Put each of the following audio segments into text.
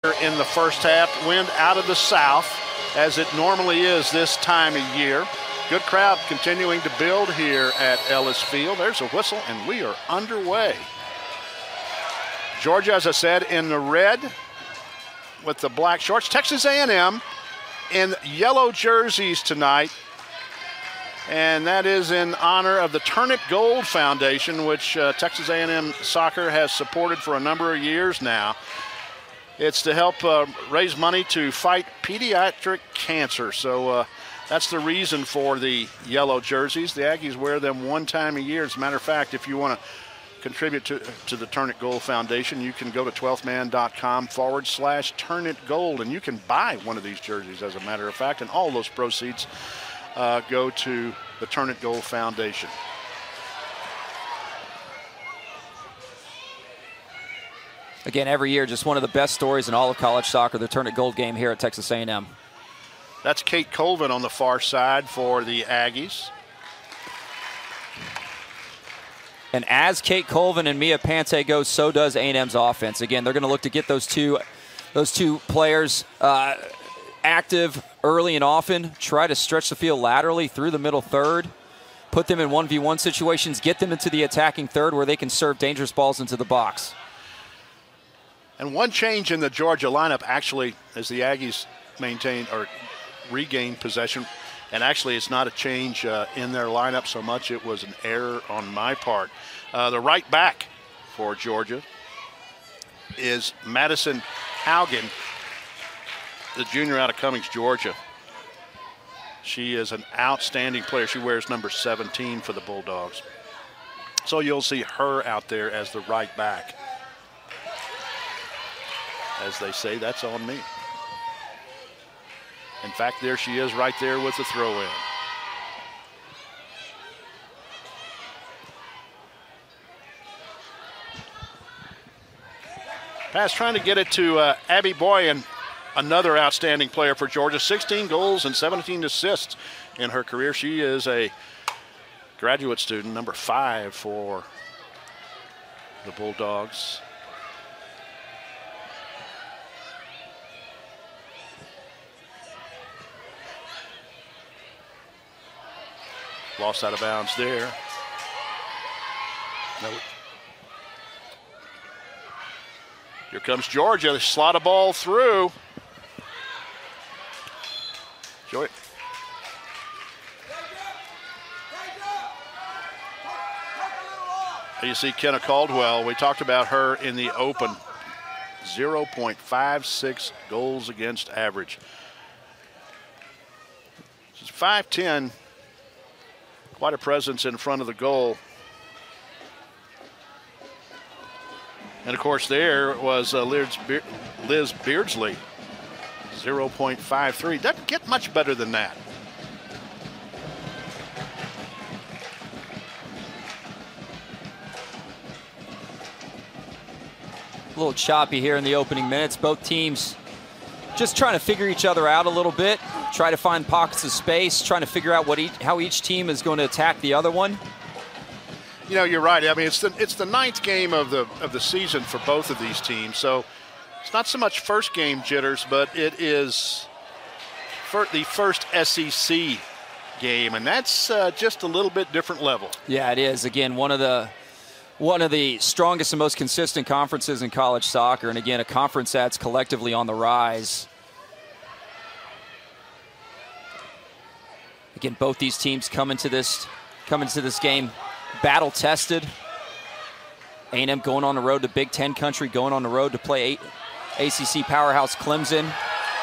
in the first half. Wind out of the south, as it normally is this time of year. Good crowd continuing to build here at Ellis Field. There's a whistle, and we are underway. Georgia, as I said, in the red with the black shorts. Texas A&M in yellow jerseys tonight. And that is in honor of the Turn It Gold Foundation, which Texas A&M Soccer has supported for a number of years now. It's to help raise money to fight pediatric cancer. So that's the reason for the yellow jerseys. The Aggies wear them one time a year. As a matter of fact, if you want to contribute to the Turn It Gold Foundation, you can go to 12thman.com/Turn It Gold, and you can buy one of these jerseys, as a matter of fact, and all those proceeds go to the Turn It Gold Foundation. Again, every year, just one of the best stories in all of college soccer, the Turn It Gold game here at Texas A&M. That's Kate Colvin on the far side for the Aggies. And as Kate Colvin and Mia Pante go, so does A&M's offense. Again, they're going to look to get those two players active early and often, try to stretch the field laterally through the middle third, put them in 1v1 situations, get them into the attacking third where they can serve dangerous balls into the box. And one change in the Georgia lineup, actually, as the Aggies maintain or regain possession, and actually it's not a change in their lineup so much, it was an error on my part. The right back for Georgia is Madison Haugen, the junior out of Cummings, Georgia. She is an outstanding player. She wears number 17 for the Bulldogs. So you'll see her out there as the right back. As they say, that's on me. In fact, there she is right there with the throw-in. Pass trying to get it to Abby Boyan, another outstanding player for Georgia. 16 goals and 17 assists in her career. She is a graduate student, number 5 for the Bulldogs. Lost out of bounds there. No. Here comes Georgia. They slot a ball through. Joy. You see Kenna Caldwell. We talked about her in the open. 0.56 goals against average. She's 5'10". Quite a presence in front of the goal. And of course there was Liz Beardsley, 0.53. Doesn't get much better than that. A little choppy here in the opening minutes. Both teams just trying to figure each other out a little bit, try to find pockets of space, trying to figure out how each team is going to attack the other one. You know, you're right. I mean, it's the 9th game of the season for both of these teams, so it's not so much first game jitters, but it is the first SEC game, and that's just a little bit different level. Yeah, it is. Again, one of the strongest and most consistent conferences in college soccer, and again, a conference that's collectively on the rise. Again, both these teams come into this game battle tested. A&M going on the road to Big Ten country, going on the road to play ACC powerhouse Clemson.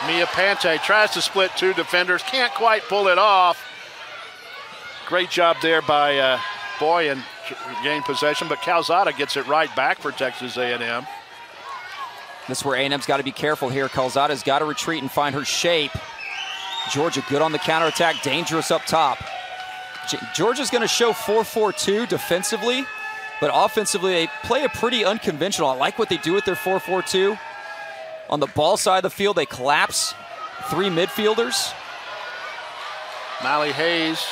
Mia Pante tries to split 2 defenders, can't quite pull it off. Great job there by Boyan. Gain possession, but Calzada gets it right back for Texas A&M. This is where A&M's got to be careful here. Calzada's got to retreat and find her shape. Georgia good on the counterattack, dangerous up top. Georgia's going to show 4-4-2 defensively, but offensively they play a pretty unconventional. I like what they do with their 4-4-2. On the ball side of the field, they collapse 3 midfielders. Miley Hayes,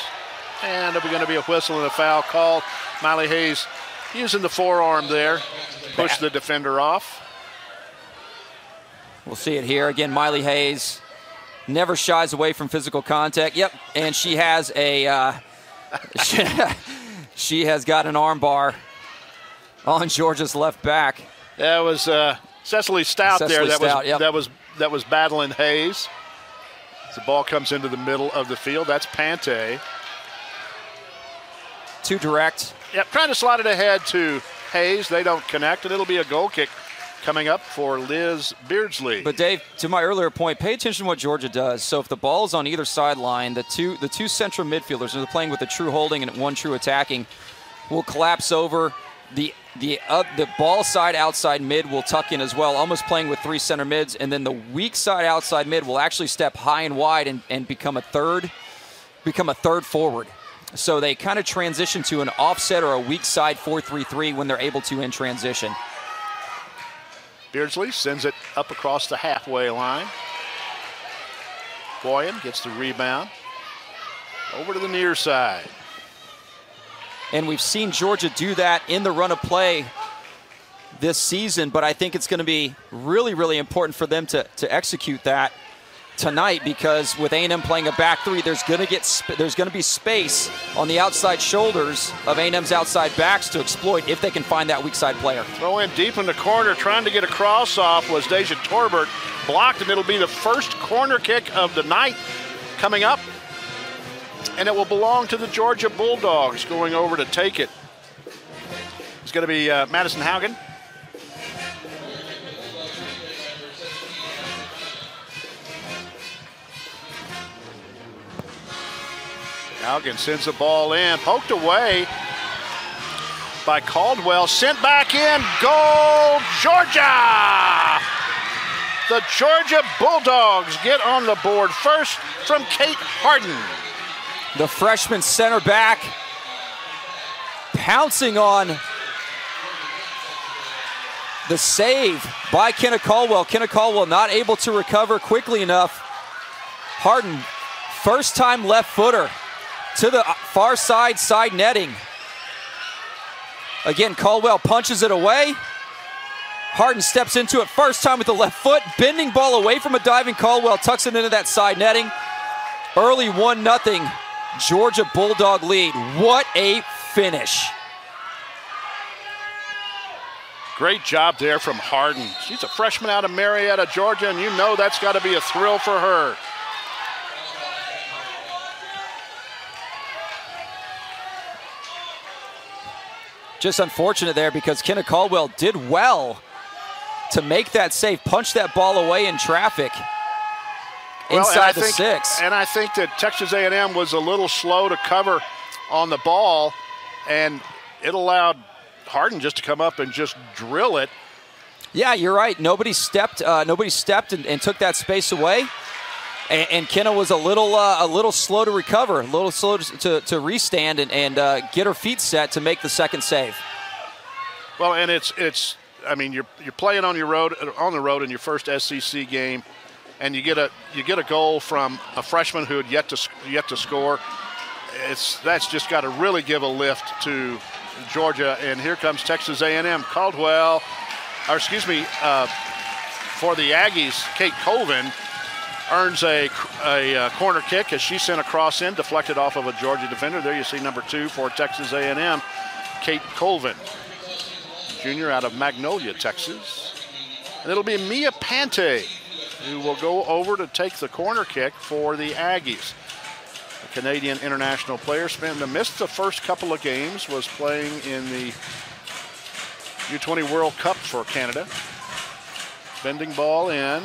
and there'll be going to be a whistle and a foul called. Miley Hayes using the forearm there to push the defender off. We'll see it here. Again, Miley Hayes never shies away from physical contact. Yep, and she has a she has got an arm bar on Georgia's left back. That was Cecily Stout there. That was battling Hayes. As the ball comes into the middle of the field, that's Pante. Too direct. Yep, trying to slide it ahead to Hayes. They don't connect, and it'll be a goal kick coming up for Liz Beardsley. But Dave, to my earlier point, pay attention to what Georgia does. So if the ball's on either sideline, the two central midfielders, and they're playing with a true holding and one true attacking, will collapse over. The ball side outside mid will tuck in as well, almost playing with three center mids, and then the weak side outside mid will actually step high and wide and become a third forward. So they kind of transition to an offset or a weak side 4-3-3 when they're able to in transition. Beardsley sends it up across the halfway line. Boyan gets the rebound. Over to the near side. And we've seen Georgia do that in the run of play this season, but I think it's going to be really, really important for them to execute that tonight, because with A&M playing a back three, there's going to be space on the outside shoulders of A&M's outside backs to exploit if they can find that weak side player. Throw in deep in the corner, trying to get a cross off was Deja Torbert, blocked, and it'll be the first corner kick of the night coming up, and it will belong to the Georgia Bulldogs going over to take it. It's going to be Madison Haugen. Haugen sends the ball in, poked away by Caldwell, sent back in, goal, Georgia! The Georgia Bulldogs get on the board first from Kate Harden. The freshman center back pouncing on the save by Kenna Caldwell. Kenna Caldwell not able to recover quickly enough. Harden, first time left footer to the far side netting. Again, Caldwell punches it away. Harden steps into it first time with the left foot. Bending ball away from a diving Caldwell, tucks it into that side netting. Early 1-0 Georgia Bulldog lead. What a finish. Great job there from Harden. She's a freshman out of Marietta, Georgia, and you know that's got to be a thrill for her. Just unfortunate there because Kenna Caldwell did well to make that save, punch that ball away in traffic inside the 6. And I think that Texas A&M was a little slow to cover on the ball, and it allowed Harden just to come up and just drill it. Yeah, you're right. Nobody stepped and took that space away. And Kenna was a little slow to recover, a little slow to restand and get her feet set to make the second save. Well, and it's I mean, you're playing on the road in your first SEC game, and you get a goal from a freshman who had yet to score. That's just got to really give a lift to Georgia. And here comes Texas A&M. Caldwell, for the Aggies, Kate Colvin earns a corner kick as she sent a cross in, deflected off of a Georgia defender. There you see number 2 for Texas A&M, Kate Colvin, junior out of Magnolia, Texas. And it'll be Mia Pante who will go over to take the corner kick for the Aggies. The Canadian international player missed the first couple of games, was playing in the U20 World Cup for Canada. Bending ball in.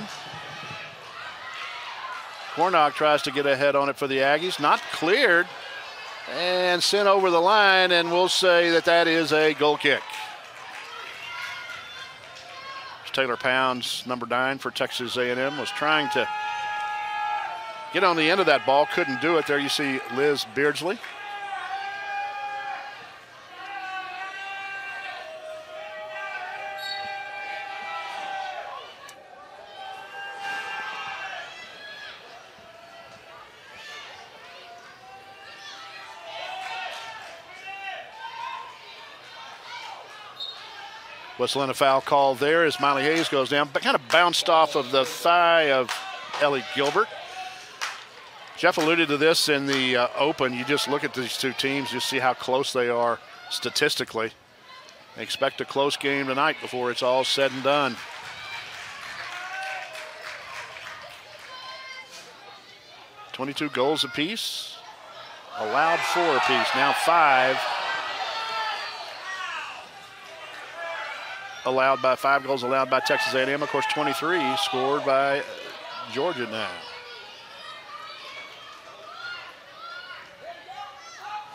Cornog tries to get ahead on it for the Aggies. Not cleared and sent over the line, and we'll say that is a goal kick. Taylor Pounds, number 9 for Texas A&M, was trying to get on the end of that ball, couldn't do it. There you see Liz Beardsley. Whistle and a foul call there as Miley Hayes goes down, but kind of bounced off of the thigh of Ellie Gilbert. Jeff alluded to this in the open. You just look at these two teams, you see how close they are statistically. Expect a close game tonight before it's all said and done. $22 goals apiece, allowed 4 apiece, now 5. Allowed by 5 goals allowed by Texas A&M. Of course, 23 scored by Georgia now.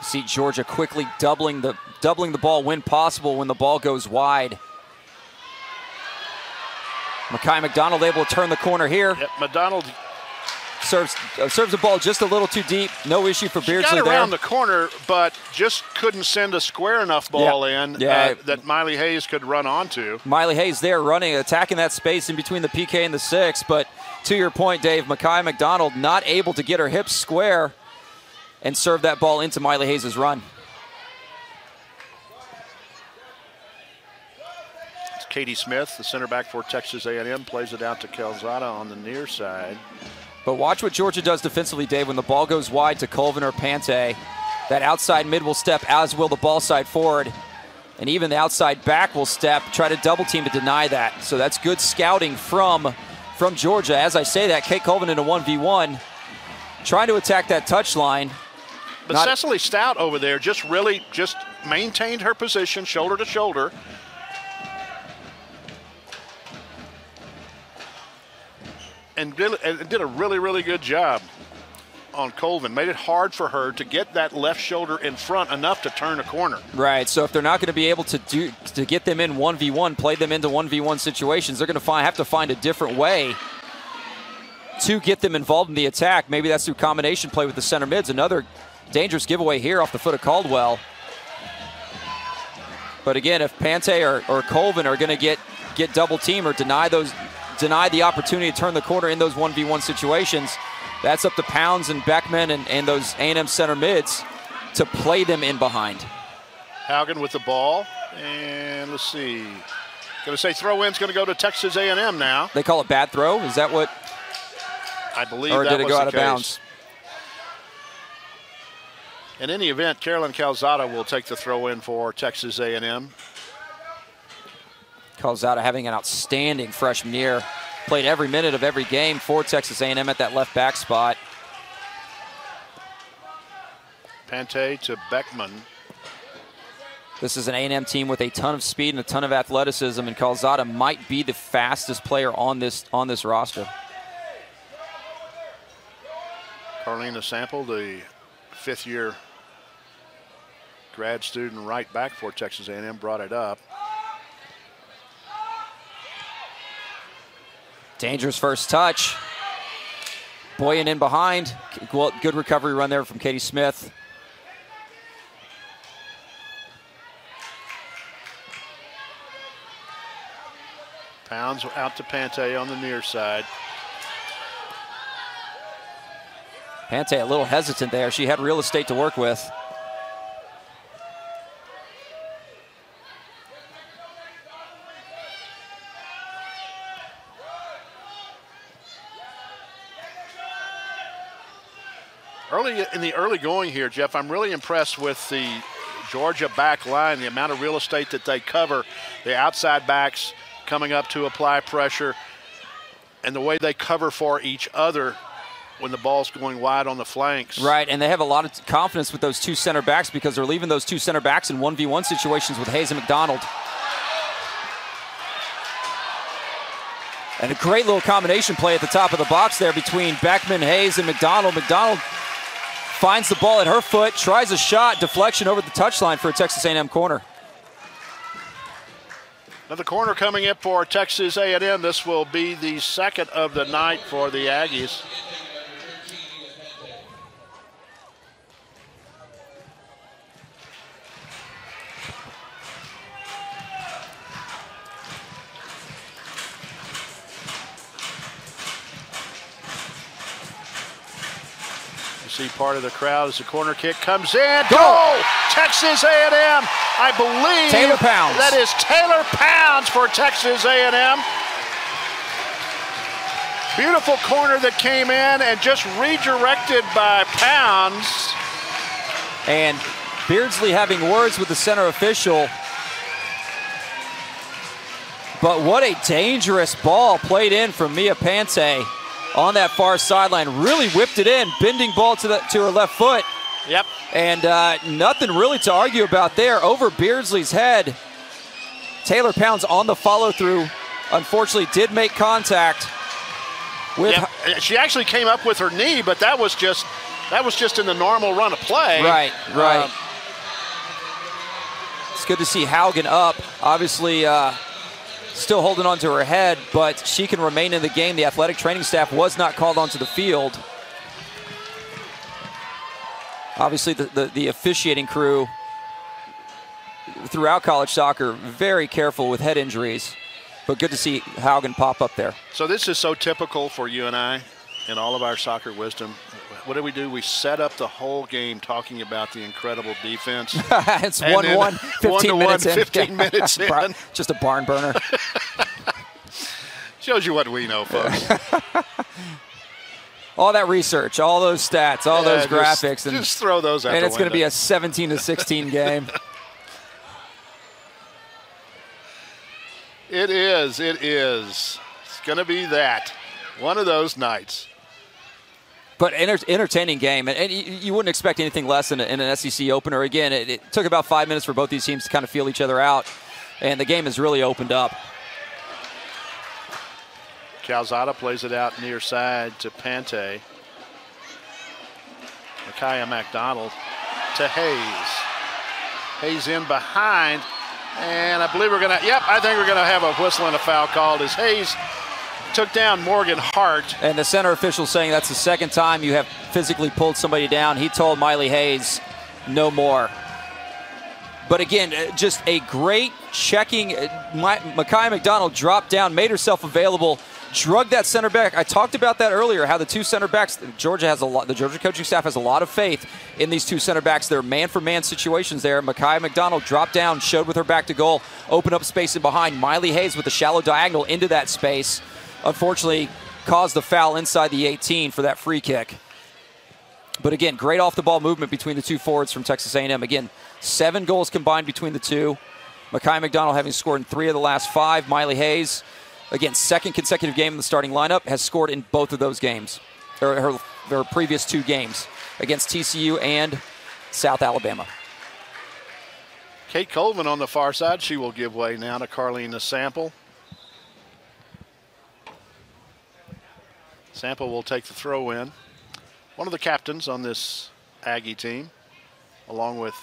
See Georgia quickly doubling the ball when possible when the ball goes wide. Makai McDonald able to turn the corner here. Yep, McDonald serves the ball just a little too deep. No issue for Beardsley there. Got around the corner, but just couldn't send a square enough ball in that Miley Hayes could run onto. Miley Hayes there running, attacking that space in between the PK and the 6. But to your point, Dave, Makai McDonald not able to get her hips square and serve that ball into Miley Hayes' run. It's Katie Smith, the center back for Texas A&M, plays it out to Calzada on the near side. But watch what Georgia does defensively, Dave. When the ball goes wide to Colvin or Pante, that outside mid will step, as will the ball side forward. And even the outside back will step, try to double team to deny that. So that's good scouting from Georgia. As I say that, Kate Colvin in a 1v1, trying to attack that touch line. But Cecily Stout over there just maintained her position, shoulder to shoulder. And did a really, really good job on Colvin. Made it hard for her to get that left shoulder in front enough to turn a corner. Right, so if they're not going to be able to get them in 1v1, play them into 1v1 situations, they're going to have to find a different way to get them involved in the attack. Maybe that's through combination play with the center mids. Another dangerous giveaway here off the foot of Caldwell. But again, if Pante or Colvin are going to get double team or deny the opportunity to turn the corner in those 1v1 situations, that's up to Pounds and Beckman and those A&M center mids to play them in behind. Haugen with the ball, and let's see. Going to say throw-in's going to go to Texas A&M now. They call it bad throw? Is that what? I believe or that did it was go the out of case. bounds? In any event, Carolyn Calzada will take the throw-in for Texas A&M. Calzada having an outstanding freshman year. Played every minute of every game for Texas A&M at that left back spot. Pante to Beckman. This is an A&M team with a ton of speed and a ton of athleticism, and Calzada might be the fastest player on this roster. Carlina Sample, the fifth-year grad student right back for Texas A&M, brought it up. Dangerous first touch. Boyan in behind. Good recovery run there from Katie Smith. Pounds out to Pante on the near side. Pante a little hesitant there. She had real estate to work with. In the early going here, Jeff, I'm really impressed with the Georgia back line, the amount of real estate that they cover, the outside backs coming up to apply pressure, and the way they cover for each other when the ball's going wide on the flanks. Right, and they have a lot of confidence with those two center backs because they're leaving those two center backs in 1v1 situations with Hayes and McDonald. And a great little combination play at the top of the box there between Beckman, Hayes, and McDonald. McDonald finds the ball at her foot, tries a shot, deflection over the touchline for a Texas A&M corner. Another corner coming up for Texas A&M. This will be the second of the night for the Aggies. You see part of the crowd as the corner kick comes in. Goal! Texas A&M. I believe Taylor Pounds. That is Taylor Pounds for Texas A&M. Beautiful corner that came in and just redirected by Pounds. And Beardsley having words with the center official. But what a dangerous ball played in from Mia Pante on that far sideline. Really whipped it in, bending ball to her left foot. Yep. And nothing really to argue about there. Over Beardsley's head. Taylor Pounds on the follow-through. Unfortunately did make contact. Yep. She actually came up with her knee, but that was just in the normal run of play. Right. It's good to see Haugen up. Obviously still holding on to her head, but she can remain in the game. The athletic training staff was not called onto the field. Obviously the officiating crew throughout college soccer very careful with head injuries. But good to see Haugen pop up there. So this is so typical for you and I in all of our soccer wisdom. What do? We set up the whole game talking about the incredible defense. It's 1-1, 15 minutes in. Just a barn burner. Shows you what we know, folks. All that research, all those stats, all those graphics. Just throw those out the window. And it's going to be a 17-16 game. It is. It's going to be that. One of those nights. But entertaining game. And you wouldn't expect anything less in an SEC opener. Again, it took about 5 minutes for both these teams to kind of feel each other out. And the game has really opened up. Calzada plays it out near side to Pante. Micaiah McDonald to Hayes. Hayes in behind. And I believe I think we're going to have a whistle and a foul called as Hayes took down Morgan Hart. And the center official saying that's the second time you have physically pulled somebody down. He told Miley Hayes no more. But again, just a great checking. Micaiah McDonald dropped down, made herself available, drug that center back. I talked about that earlier, how the two center backs, the Georgia coaching staff has a lot of faith in these two center backs. They're man-for-man situations there. Micaiah McDonald dropped down, showed with her back to goal, opened up space in behind. Miley Hayes with a shallow diagonal into that space. Unfortunately, caused the foul inside the 18 for that free kick. But again, great off-the-ball movement between the two forwards from Texas A&M. Again, 7 goals combined between the two. Micaiah McDonald having scored in 3 of the last 5. Miley Hayes, again, second consecutive game in the starting lineup, has scored in both of those games, or her previous 2 games, against TCU and South Alabama. Kate Colvin on the far side. She will give way now to Carlina Sample. Sample will take the throw in. One of the captains on this Aggie team, along with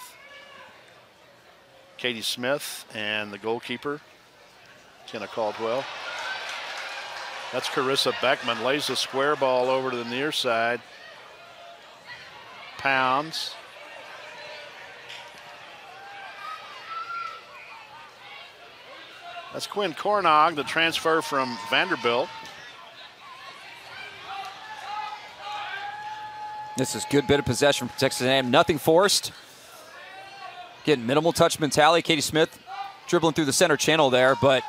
Katie Smith and the goalkeeper, Kenna Caldwell. That's Carissa Beckman, lays the square ball over to the near side. Pounds. That's Quinn Cornog, the transfer from Vanderbilt. This is a good bit of possession from Texas A&M. Nothing forced. Again, minimal touch mentality. Katie Smith dribbling through the center channel there, but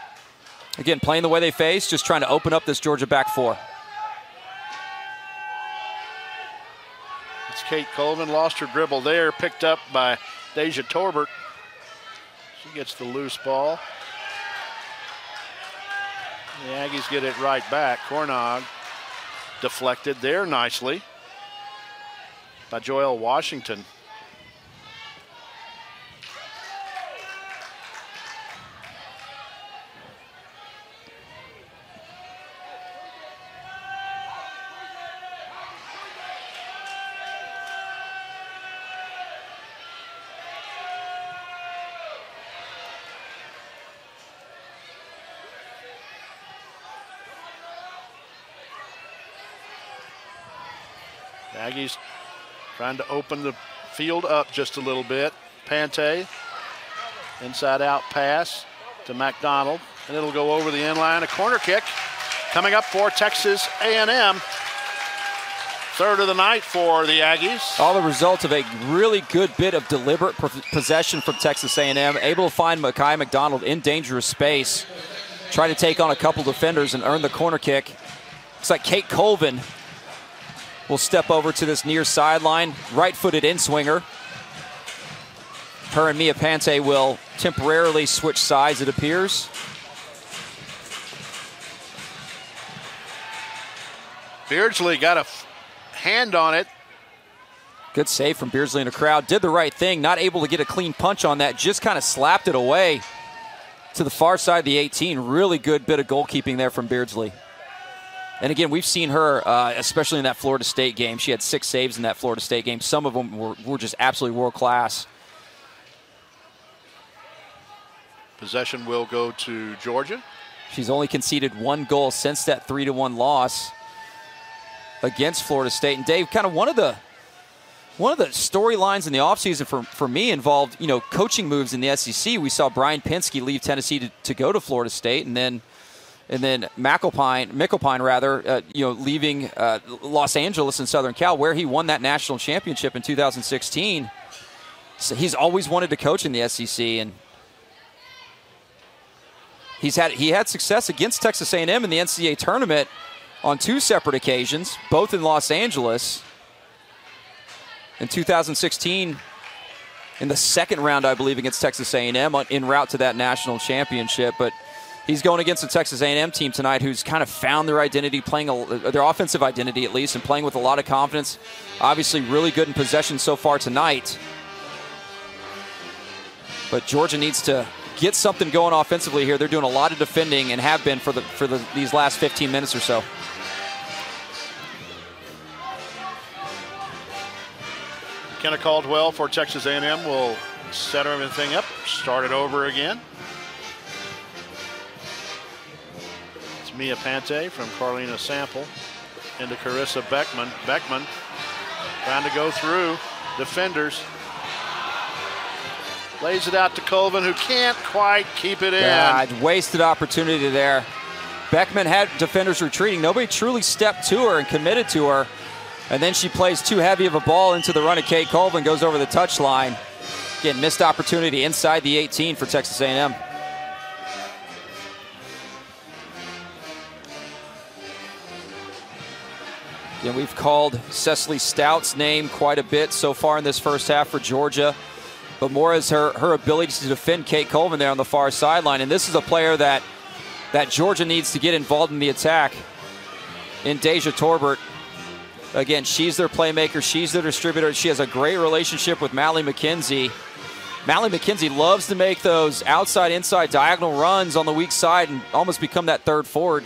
again, playing the way they face, just trying to open up this Georgia back four. It's Kate Colvin, lost her dribble there, picked up by Deja Torbert. She gets the loose ball. The Aggies get it right back. Cornog deflected there nicely by Joelle Washington. The Aggies trying to open the field up just a little bit. Pante, inside out pass to McDonald, and it'll go over the end line. A corner kick coming up for Texas A&M. third of the night for the Aggies. All the result of a really good bit of deliberate possession from Texas A&M, able to find Mekhi McDonald in dangerous space, try to take on a couple defenders and earn the corner kick. Looks like Kate Colvin will step over to this near sideline, right-footed in-swinger. Her and Mia Pante will temporarily switch sides, it appears. Beardsley got a hand on it. Good save from Beardsley in the crowd. Did the right thing, not able to get a clean punch on that, just kind of slapped it away to the far side of the 18. Really good bit of goalkeeping there from Beardsley. And again, we've seen her, especially in that Florida State game. She had 6 saves in that Florida State game. Some of them were just absolutely world class. Possession will go to Georgia. She's only conceded 1 goal since that 3-1 loss against Florida State. And Dave, kind of one of the storylines in the offseason for me involved, coaching moves in the SEC. We saw Brian Pinsky leave Tennessee to go to Florida State, and then Mickelpine, leaving Los Angeles and Southern Cal, where he won that national championship in 2016. So he's always wanted to coach in the SEC, and he had success against Texas A&M in the NCAA tournament on 2 separate occasions, both in Los Angeles. In 2016, in the second round, I believe, against Texas A&M en route to that national championship. But he's going against the Texas A&M team tonight who's kind of found their identity, playing their offensive identity at least, and playing with a lot of confidence. Obviously really good in possession so far tonight. But Georgia needs to get something going offensively here. They're doing a lot of defending and have been for these last 15 minutes or so. Kenna Caldwell for Texas A&M will set everything up, start it over again. It's Mia Pante from Carlina Sample into Carissa Beckman. Beckman trying to go through defenders. Lays it out to Colvin, who can't quite keep it in. God, wasted opportunity there. Beckman had defenders retreating. Nobody truly stepped to her and committed to her. And then she plays too heavy of a ball into the run of Kate Colvin, goes over the touchline. Again, missed opportunity inside the 18 for Texas A&M. Again, we've called Cecily Stout's name quite a bit so far in this first half for Georgia, but more as her ability to defend Kate Colvin there on the far sideline. And this is a player that Georgia needs to get involved in the attack in Deja Torbert. Again, she's their playmaker. She's their distributor. She has a great relationship with Mally McKenzie. Mally McKenzie loves to make those outside-inside diagonal runs on the weak side and almost become that third forward.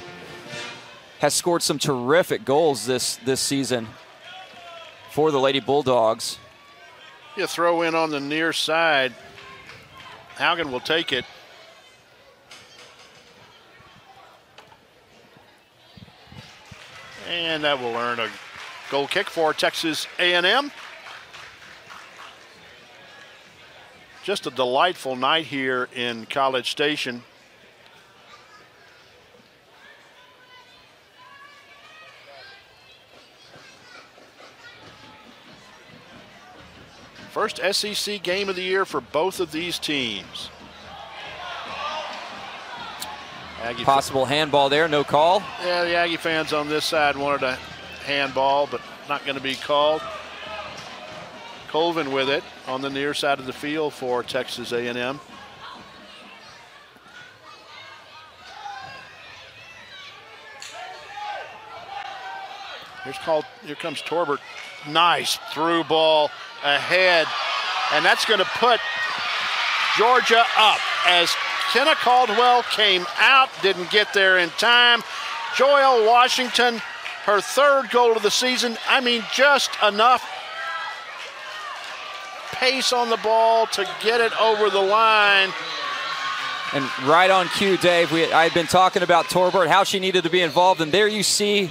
Has scored some terrific goals this season for the Lady Bulldogs. You throw in on the near side. Haugen will take it. And that will earn a goal kick for Texas A&M. Just a delightful night here in College Station. First SEC game of the year for both of these teams. Aggie Possible handball there, no call. Yeah, the Aggie fans on this side wanted a handball, but not going to be called. Colvin with it on the near side of the field for Texas A&M. Here comes Torbert. Nice through ball ahead. And that's going to put Georgia up as Kenna Caldwell came out, didn't get there in time. Joelle Washington, her third goal of the season. I mean, just enough pace on the ball to get it over the line. And right on cue, Dave, I had been talking about Torbert, how she needed to be involved, and there you see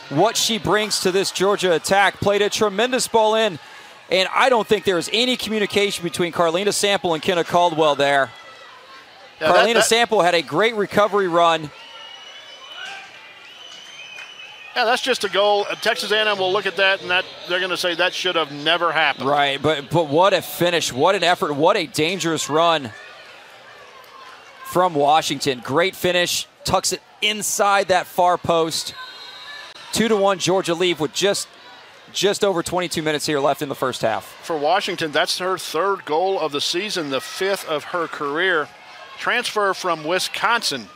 what she brings to this Georgia attack. Played a tremendous ball in, and I don't think there was any communication between Carlina Sample and Kenna Caldwell there. Yeah, Carlina Sample had a great recovery run. Yeah, that's just a goal. Texas A&M will look at that, and they're going to say that should have never happened. Right, but what a finish, what an effort, what a dangerous run from Washington. Great finish, tucks it inside that far post. 2-1 Georgia lead with just over 22 minutes here left in the first half. For Washington, that's her third goal of the season, the fifth of her career. Transfer from Wisconsin.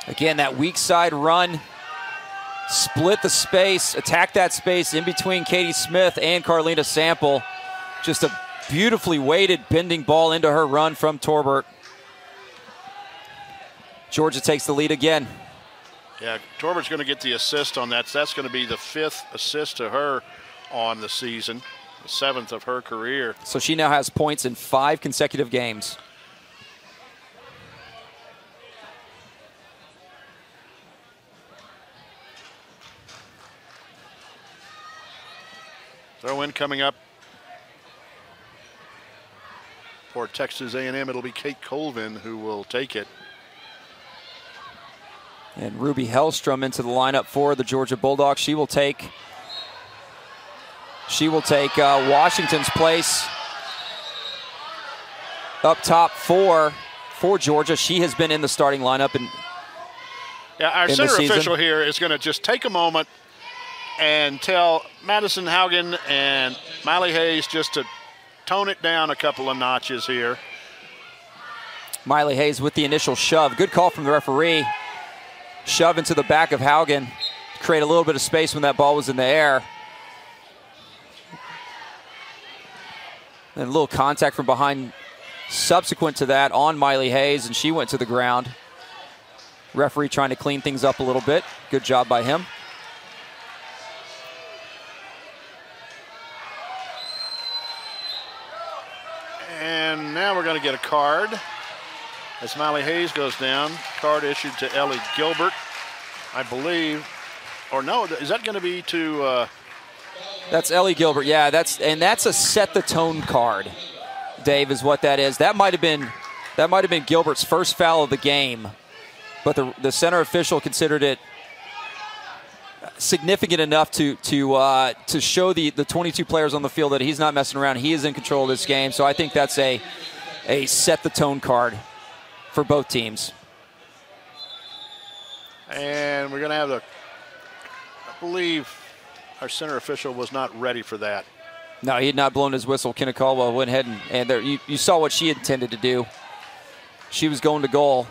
Again, that weak side run. Split the space, attack that space in between Katie Smith and Carlina Sample. Just a beautifully weighted, bending ball into her run from Torbert. Georgia takes the lead again. Yeah, Torbert's going to get the assist on that. So that's going to be the fifth assist to her on the season, the seventh of her career. So she now has points in 5 consecutive games. Throw-in coming up for Texas A&M. It'll be Kate Colvin who will take it. And Ruby Hellstrom into the lineup for the Georgia Bulldogs. She will take Washington's place up top for Georgia. She has been in the starting lineup our center official here is going to just take a moment and tell Madison Haugen and Miley Hayes just to tone it down a couple of notches here. Miley Hayes with the initial shove. Good call from the referee. Shove into the back of Haugen. Create a little bit of space when that ball was in the air. And a little contact from behind subsequent to that on Miley Hayes, and she went to the ground. Referee trying to clean things up a little bit. Good job by him. And now we're going to get a card as Miley Hayes goes down. Card issued to Ellie Gilbert, I believe. Or no, is that going to be to... That's Ellie Gilbert, yeah. That's a set the tone card, Dave, is what that is. That might have been Gilbert's first foul of the game, but the center official considered it significant enough to show the 22 players on the field that he's not messing around. He is in control of this game. So I think that's a set the tone card for both teams. And we're going to have I believe our center official was not ready for that. No, he had not blown his whistle. Kenna Caldwell went ahead and there, you saw what she intended to do. She was going to goal.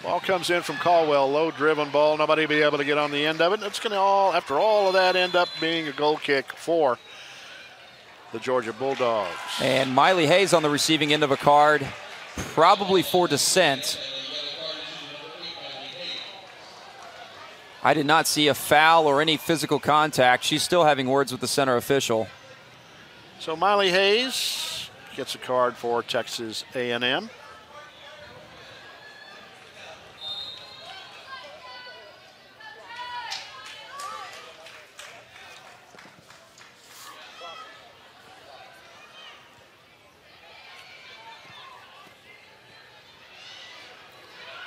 Ball comes in from Caldwell, low driven ball. Nobody will be able to get on the end of it. It's going to after all of that, end up being a goal kick for the Georgia Bulldogs. And Miley Hayes on the receiving end of a card, probably for dissent. I did not see a foul or any physical contact. She's still having words with the center official. So Miley Hayes gets a card for Texas A&M.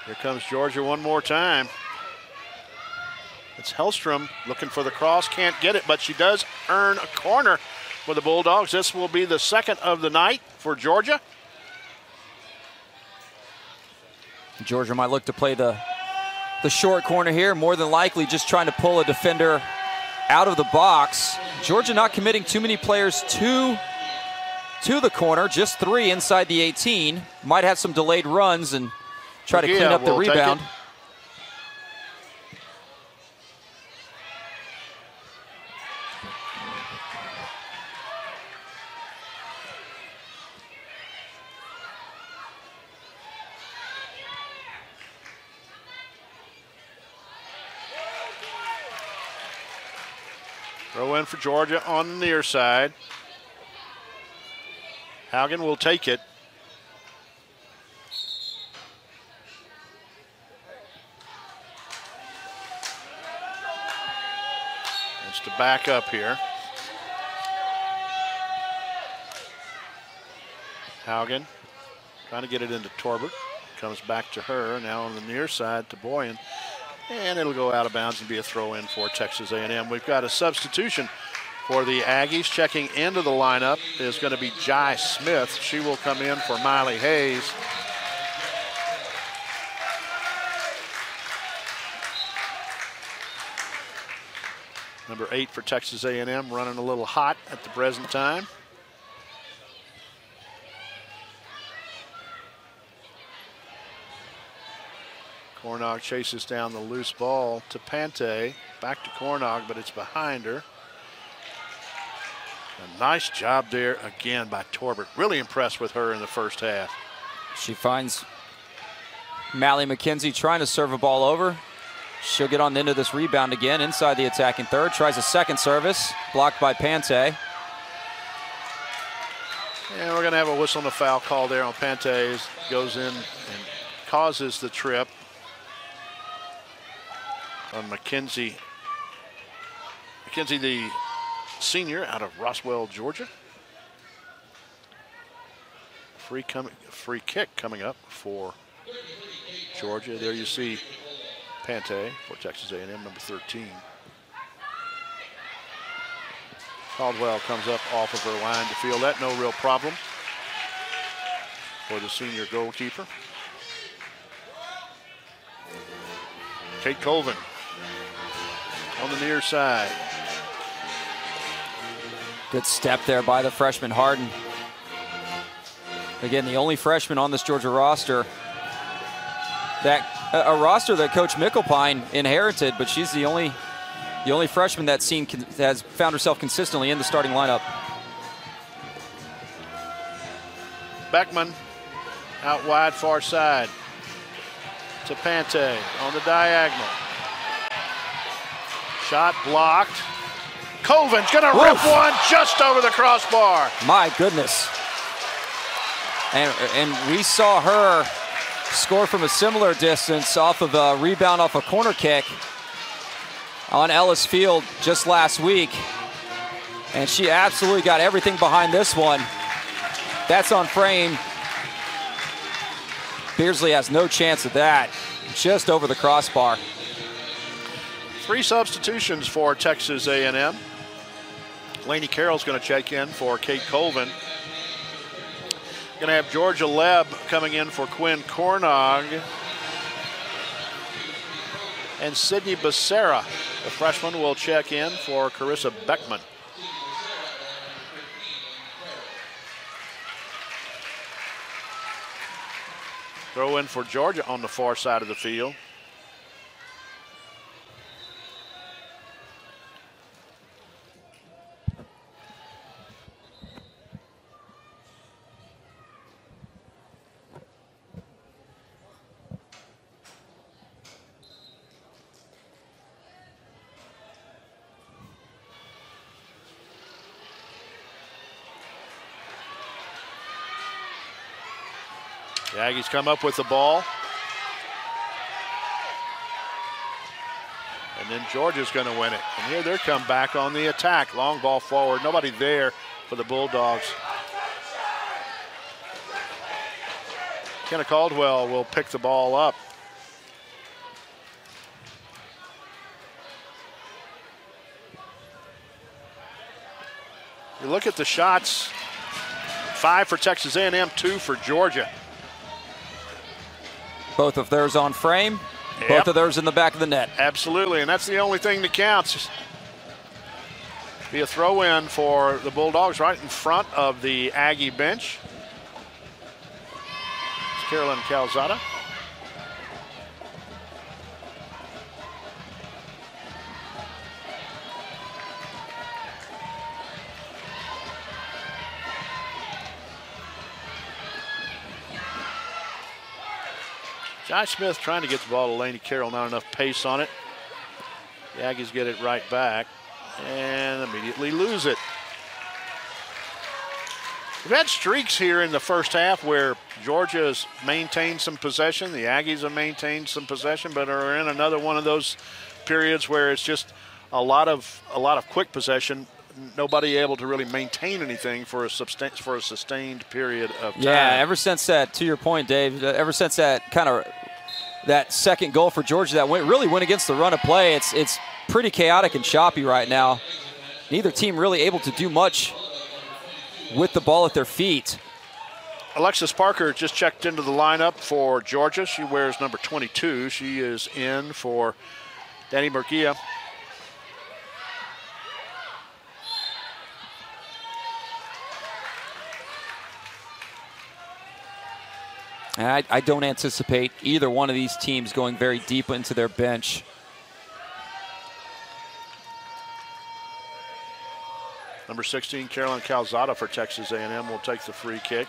Here comes Georgia one more time. It's Hellstrom looking for the cross, can't get it, but she does earn a corner for the Bulldogs. This will be the second of the night for Georgia. Georgia might look to play the short corner here, more than likely just trying to pull a defender out of the box. Georgia not committing too many players to the corner, just 3 inside the 18. Might have some delayed runs and try to clean up the rebound. Throw in for Georgia on the near side. Haugen will take it. It's to back up here. Haugen trying to get it into Torbert. Comes back to her. Now on the near side to Boyan. And it'll go out of bounds and be a throw in for Texas A&M. We've got a substitution for the Aggies. Checking into the lineup is going to be Jai Smith. She will come in for Miley Hayes. Number 8 for Texas A&M, running a little hot at the present time. Cornog chases down the loose ball to Pante. Back to Cornog, but it's behind her. A nice job there again by Torbert. Really impressed with her in the first half. She finds Mally McKenzie trying to serve a ball over. She'll get on into this rebound again inside the attacking third. Tries a second service, blocked by Pante. And we're going to have a whistle and a foul call there on Pante. Goes in and causes the trip on McKenzie. McKenzie, the senior out of Roswell, Georgia. Free kick coming up for Georgia. There you see Pante for Texas A&M, number 13. Caldwell comes up off of her line to field that. No real problem for the senior goalkeeper. Kate Colvin on the near side. Good step there by the freshman Harden. Again, the only freshman on this Georgia roster. A roster that Coach Mickelpine inherited, but she's the only freshman that's has found herself consistently in the starting lineup. Beckman out wide, far side to Pante on the diagonal. Shot blocked. Colvin's gonna rip one just over the crossbar. My goodness. And we saw her score from a similar distance off of a rebound off a corner kick on Ellis Field just last week. And she absolutely got everything behind this one. That's on frame. Beardsley has no chance of that. Just over the crossbar. 3 substitutions for Texas A&M. Lainey Carroll's going to check in for Kate Colvin. Going to have Georgia Lebb coming in for Quinn Cornog. And Sydney Becerra, the freshman, will check in for Carissa Beckman. Throw in for Georgia on the far side of the field. The Aggies come up with the ball. And then Georgia's going to win it. And here they come back on the attack. Long ball forward. Nobody there for the Bulldogs. Kenna Caldwell will pick the ball up. You look at the shots. 5 for Texas A&M, 2 for Georgia. Both of theirs on frame, Yep. Both of theirs in the back of the net. Absolutely, and that's the only thing that counts. Be a throw in for the Bulldogs right in front of the Aggie bench. It's Carolyn Calzada. Jai Smith trying to get the ball to Lainey Carroll, not enough pace on it. The Aggies get it right back and immediately lose it. We've had streaks here in the first half where Georgia's maintained some possession. The Aggies have maintained some possession, but are in another one of those periods where it's just a lot of quick possession. Nobody able to really maintain anything for a sustained period of time. Yeah, ever since that, to your point, Dave, ever since that kind of that second goal for Georgia that really went against the run of play, it's pretty chaotic and choppy right now. Neither team really able to do much with the ball at their feet. Alexis Parker just checked into the lineup for Georgia. She wears number 22. She is in for Danny Murguia. And I don't anticipate either one of these teams going very deep into their bench. Number 16, Carolyn Calzada for Texas A&M will take the free kick.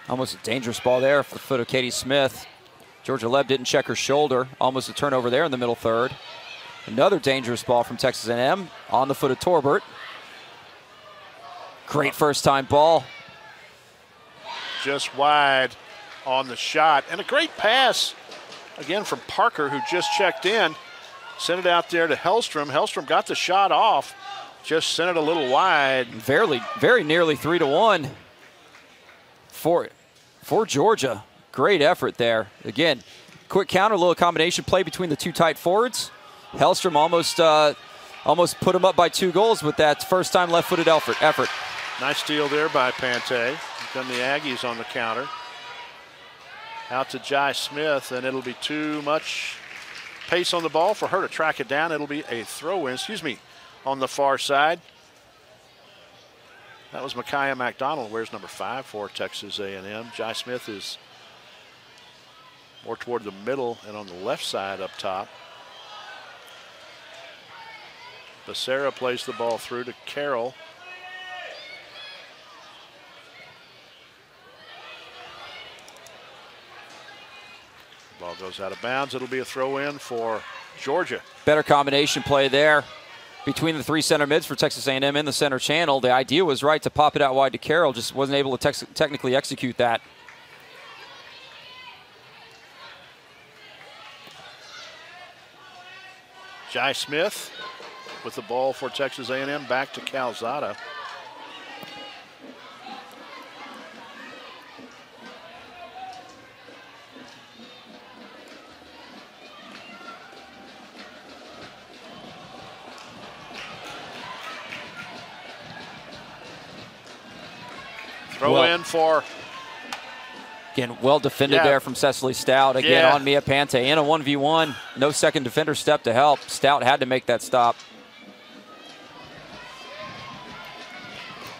Almost a dangerous ball there for the foot of Katie Smith. Georgia Leb didn't check her shoulder. Almost a turnover there in the middle third. Another dangerous ball from Texas A&M on the foot of Torbert. Great first time ball. Just wide on the shot. And a great pass, again, from Parker, who just checked in. Sent it out there to Hellstrom. Hellstrom got the shot off. Just sent it a little wide. Very nearly 3-1 for Georgia. Great effort there. Again, quick counter, little combination play between the two tight forwards. Hellstrom almost put him up by 2 goals with that first-time left-footed effort. Nice steal there by Pante. Then the Aggies on the counter. Out to Jai Smith, and it'll be too much pace on the ball for her to track it down. It'll be a throw-in, on the far side. That was Micaiah McDonald, wears number 5 for Texas A&M. Jai Smith is more toward the middle and on the left side up top. Becerra plays the ball through to Carroll. Ball goes out of bounds. It'll be a throw-in for Georgia. Better combination play there between the 3 center mids for Texas A&M in the center channel. The idea was right to pop it out wide to Carroll, just wasn't able to technically execute that. Jai Smith with the ball for Texas A&M, back to Calzada. Throw in for... Again, well defended there from Cecily Stout. Again, on Mia Pante in a 1v1. No second defender step to help. Stout had to make that stop.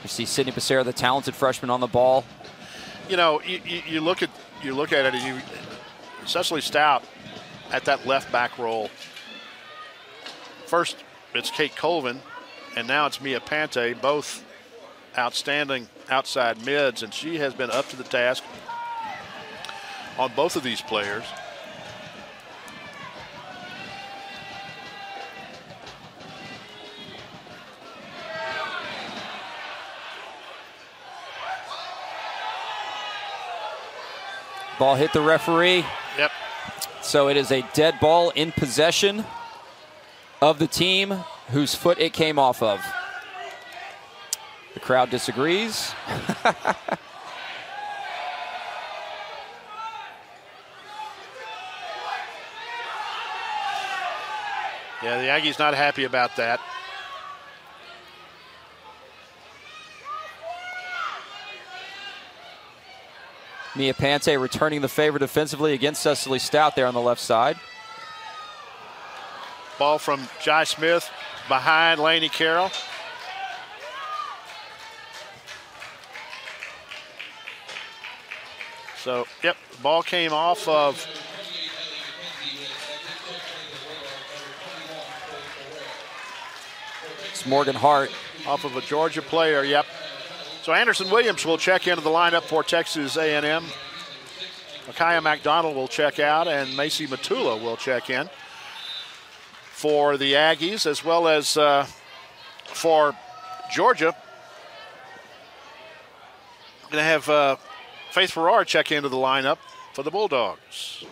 You see Sydney Becerra, the talented freshman, on the ball. You know, you look at it, and Cecily Stout at that left back role. First, it's Kate Colvin, and now it's Mia Pante, both outstanding outside mids, and she has been up to the task on both of these players. Ball hit the referee. Yep. So it is a dead ball in possession of the team whose foot it came off of. The crowd disagrees. Yeah, the Aggies not happy about that. Mia Pante returning the favor defensively against Cecily Stout there on the left side. Ball from Jai Smith behind Lainey Carroll. So, yep, the ball came off of it's Morgan Hart. Off of a Georgia player, yep. So Anderson Williams will check into the lineup for Texas A&M. Micaiah McDonald will check out, and Macy Matula will check in for the Aggies, as well as for Georgia. We're going to have Faith Farrar check into the lineup for the Bulldogs.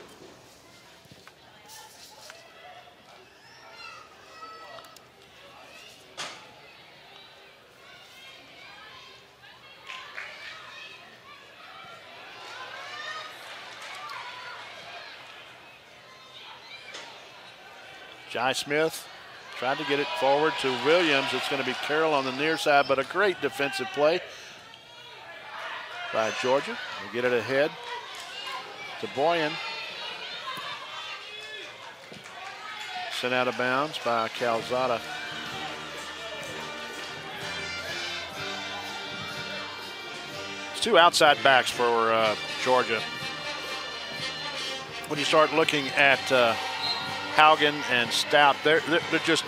Jai Smith tried to get it forward to Williams. It's going to be Carroll on the near side, but a great defensive play by Georgia. They get it ahead to Boyan. Sent out of bounds by Calzada. It's two outside backs for Georgia. When you start looking at Haugen and Stout, they're just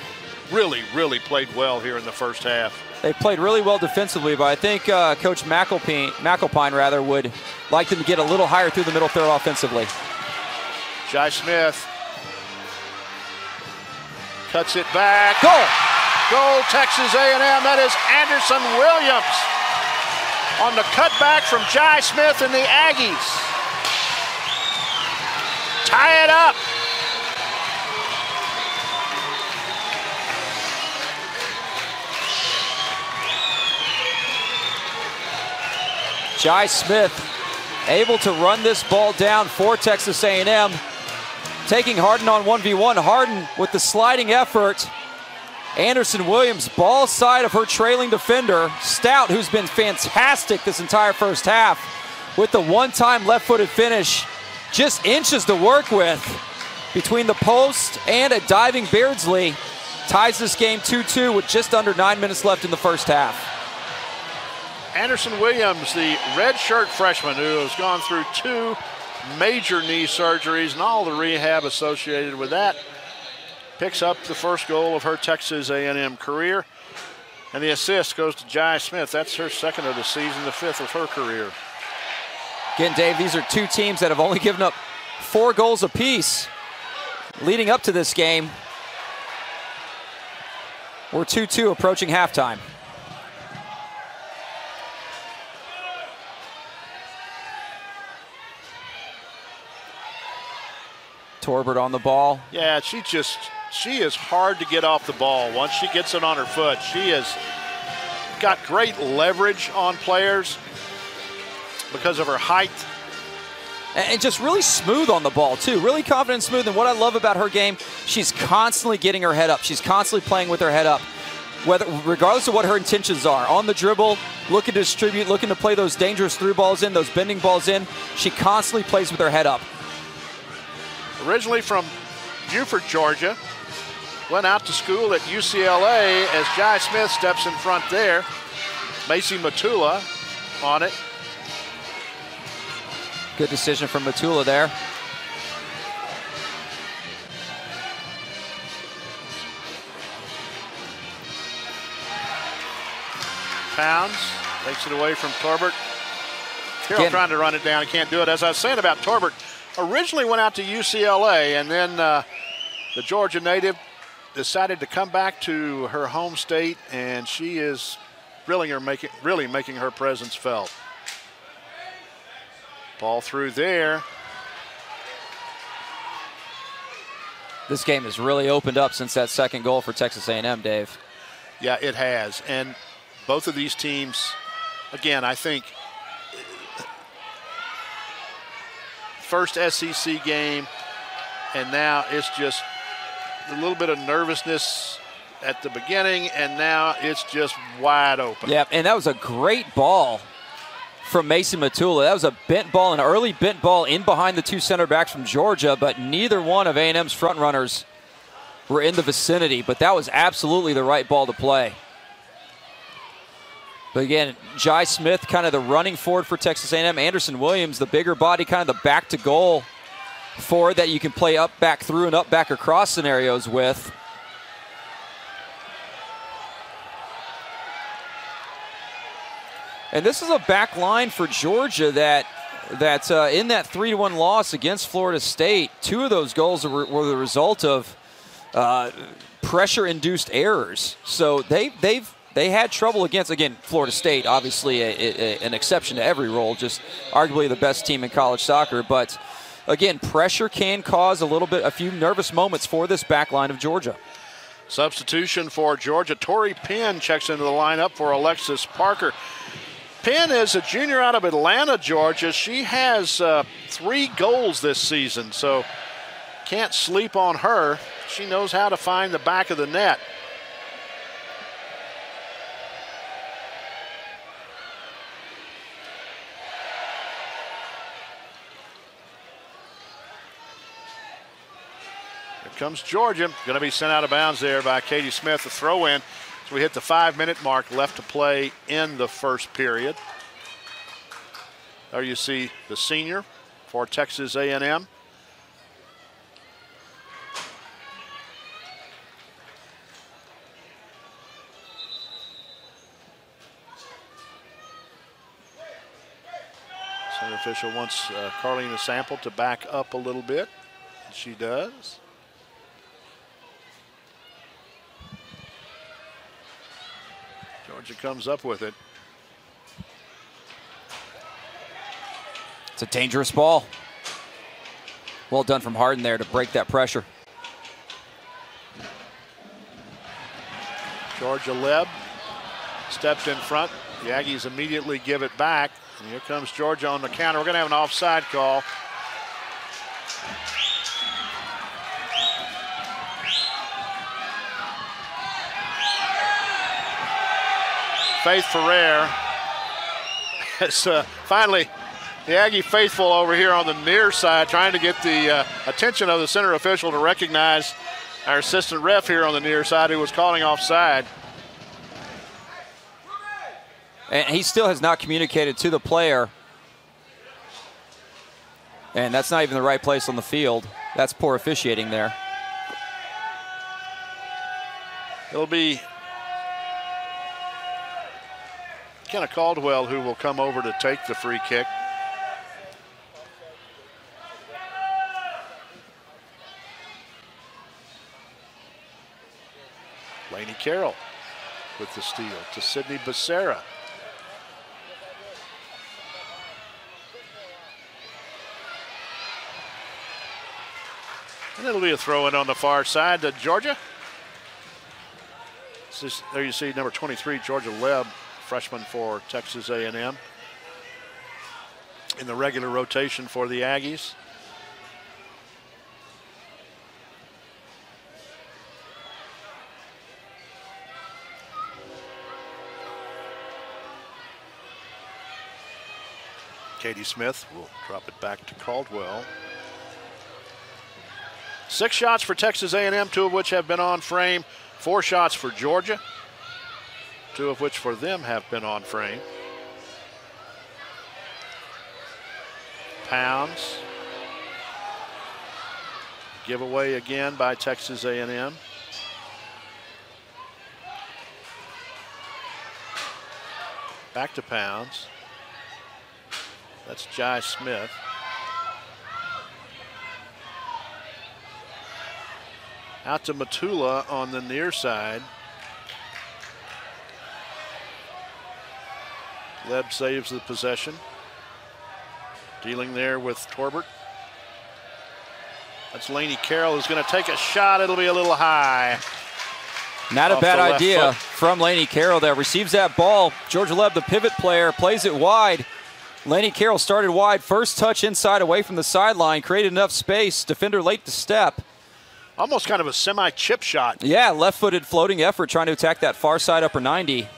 really played well here in the first half. They played really well defensively, but I think Coach McAlpine would like them to get a little higher through the middle third offensively. Jai Smith cuts it back. Goal! Goal, Texas A&M. That is Anderson Williams on the cutback from Jai Smith and the Aggies. Tie it up. Jai Smith able to run this ball down for Texas A&M. Taking Harden on 1v1. Harden with the sliding effort. Anderson Williams, ball side of her trailing defender. Stout, who's been fantastic this entire first half, with the one-time left-footed finish. Just inches to work with between the post and a diving Beardsley. Ties this game 2-2 with just under 9 minutes left in the first half. Anderson Williams, the redshirt freshman who has gone through 2 major knee surgeries and all the rehab associated with that, picks up the first goal of her Texas A&M career. And the assist goes to Jai Smith. That's her second of the season, the 5th of her career. Again, Dave, these are 2 teams that have only given up 4 goals apiece leading up to this game. We're 2-2 approaching halftime. Torbert on the ball. Yeah, she is hard to get off the ball. Once she gets it on her foot, she has got great leverage on players because of her height. And just really smooth on the ball, too. Really confident and smooth. And what I love about her game, she's constantly getting her head up. She's constantly playing with her head up, regardless of what her intentions are. On the dribble, looking to distribute, looking to play those dangerous through balls in, those bending balls in. She constantly plays with her head up. Originally from Buford, Georgia, went out to school at UCLA as Jai Smith steps in front there. Macy Matula on it. Good decision from Matula there. Pounds takes it away from Torbert. Carroll trying to run it down. He can't do it. As I was saying about Torbert, originally went out to UCLA, and then the Georgia native decided to come back to her home state, and she is really making her presence felt. Ball through there. This game has really opened up since that second goal for Texas A&M, Dave. Yeah, it has. And both of these teams, again, I think first SEC game, and now it's just a little bit of nervousness at the beginning, and now it's just wide open. Yeah, and that was a great ball from Mason Matula. That was a bent ball, an early bent ball in behind the 2 center backs from Georgia, but neither one of A&M's front runners were in the vicinity, but that was absolutely the right ball to play. But again, Jai Smith kind of the running forward for Texas A&M. Anderson Williams, the bigger body, kind of the back to goal forward that you can play up, back through, and up, back across scenarios with. And this is a back line for Georgia that in that 3-1 loss against Florida State, 2 of those goals were the result of pressure-induced errors. So they had trouble against, again, Florida State, obviously an exception to every rule, just arguably the best team in college soccer. But again, pressure can cause a few nervous moments for this back line of Georgia. Substitution for Georgia. Tori Penn checks into the lineup for Alexis Parker. Penn is a junior out of Atlanta, Georgia. She has 3 goals this season, so Can't sleep on her. She knows how to find the back of the net. Here comes Georgia. Going to be sent out of bounds there by Katie Smith. The throw in. So we hit the 5-minute mark left to play in the first period. There you see the senior for Texas A&M. Center official wants Carlina Sample to back up a little bit. And she does. Georgia comes up with it. It's a dangerous ball. Well done from Harden there to break that pressure. Georgia Leb steps in front. The Aggies immediately give it back. And here comes Georgia on the counter. We're going to have an offside call. Faith Ferrer. It's finally the Aggie faithful over here on the near side trying to get the attention of the center official to recognize our assistant ref here on the near side who was calling offside. And he still has not communicated to the player. And that's not even the right place on the field. That's poor officiating there. It'll be Kenna Caldwell who will come over to take the free kick. Lainey Carroll with the steal to Sydney Becerra. And it'll be a throw in on the far side to Georgia. There you see number 23, Georgia Leb, freshman for Texas A&M. In the regular rotation for the Aggies. Katie Smith will drop it back to Caldwell. 6 shots for Texas A&M, 2 of which have been on frame. 4 shots for Georgia, 2 of which for them have been on frame. Pounds. Giveaway again by Texas A&M. Back to Pounds. That's Jai Smith. Out to Matula on the near side. Leb saves the possession. Dealing there with Torbert. That's Lainey Carroll who's going to take a shot. It'll be a little high. Not a bad idea from Lainey Carroll there. Receives that ball. Georgia Leb, the pivot player, plays it wide. Lainey Carroll started wide. First touch inside away from the sideline. Created enough space. Defender late to step. Almost kind of a semi-chip shot. Yeah, left-footed floating effort trying to attack that far side upper 90.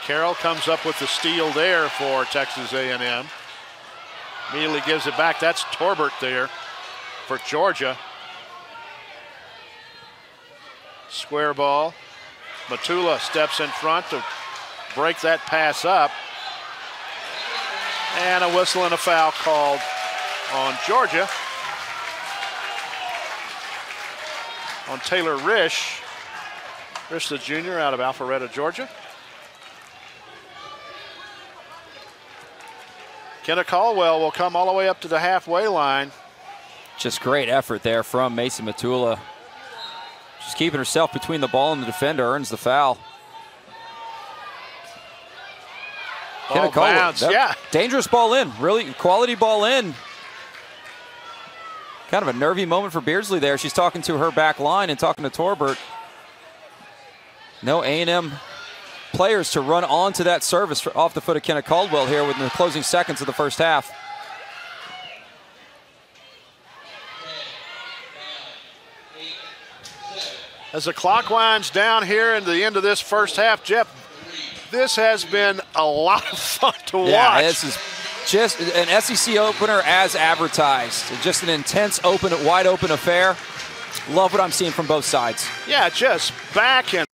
Carroll comes up with the steal there for Texas A&M. Immediately gives it back. That's Torbert there for Georgia. Square ball. Matula steps in front to break that pass up. And a whistle and a foul called on Georgia. On Taylor Risch. Risch the junior out of Alpharetta, Georgia. Kenna Caldwell will come all the way up to the halfway line. Just great effort there from Mason Matula. Just keeping herself between the ball and the defender, earns the foul. Ball bounce, yeah. Dangerous ball in, really quality ball in. Kind of a nervy moment for Beardsley there. She's talking to her back line and talking to Torbert. No A&M players to run onto that service off the foot of Kenna Caldwell here within the closing seconds of the first half. As the clock winds down here into the end of this first half, Jeff, this has been a lot of fun to watch. Yeah, this is just an SEC opener as advertised. Just an intense, wide open affair. Love what I'm seeing from both sides. Yeah, just back and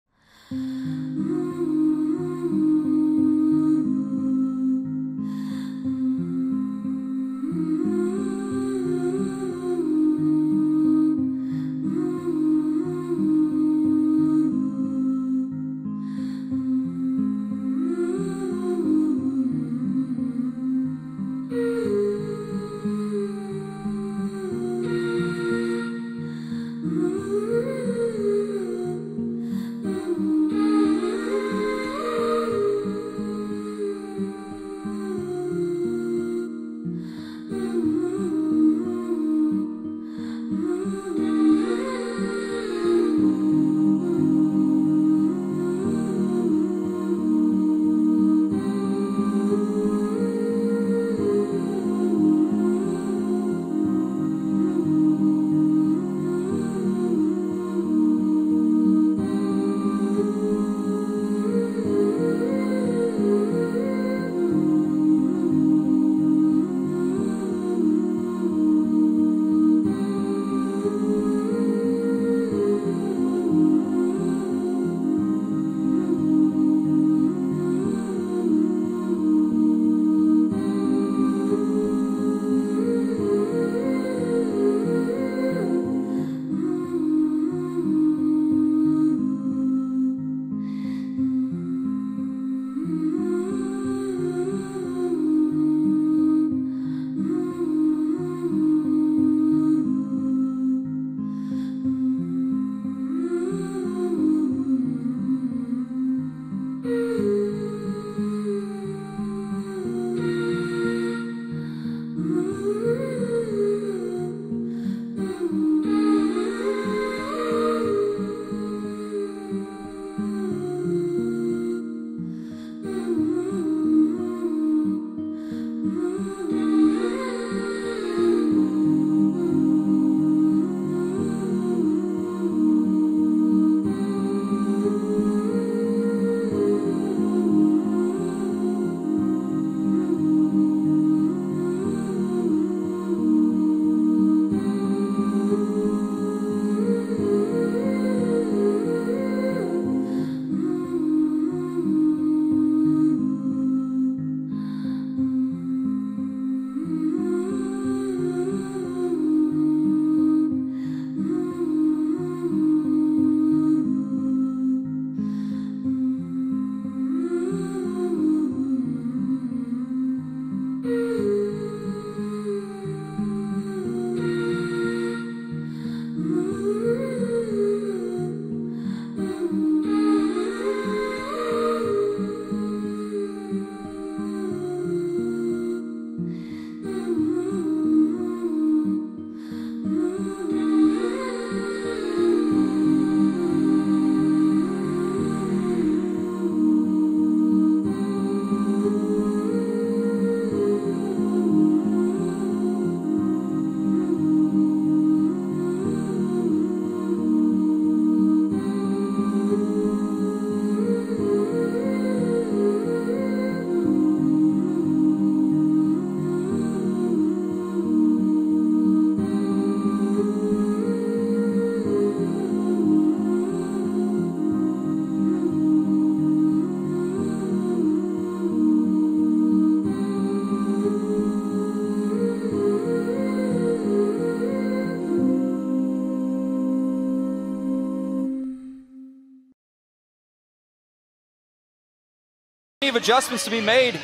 of adjustments to be made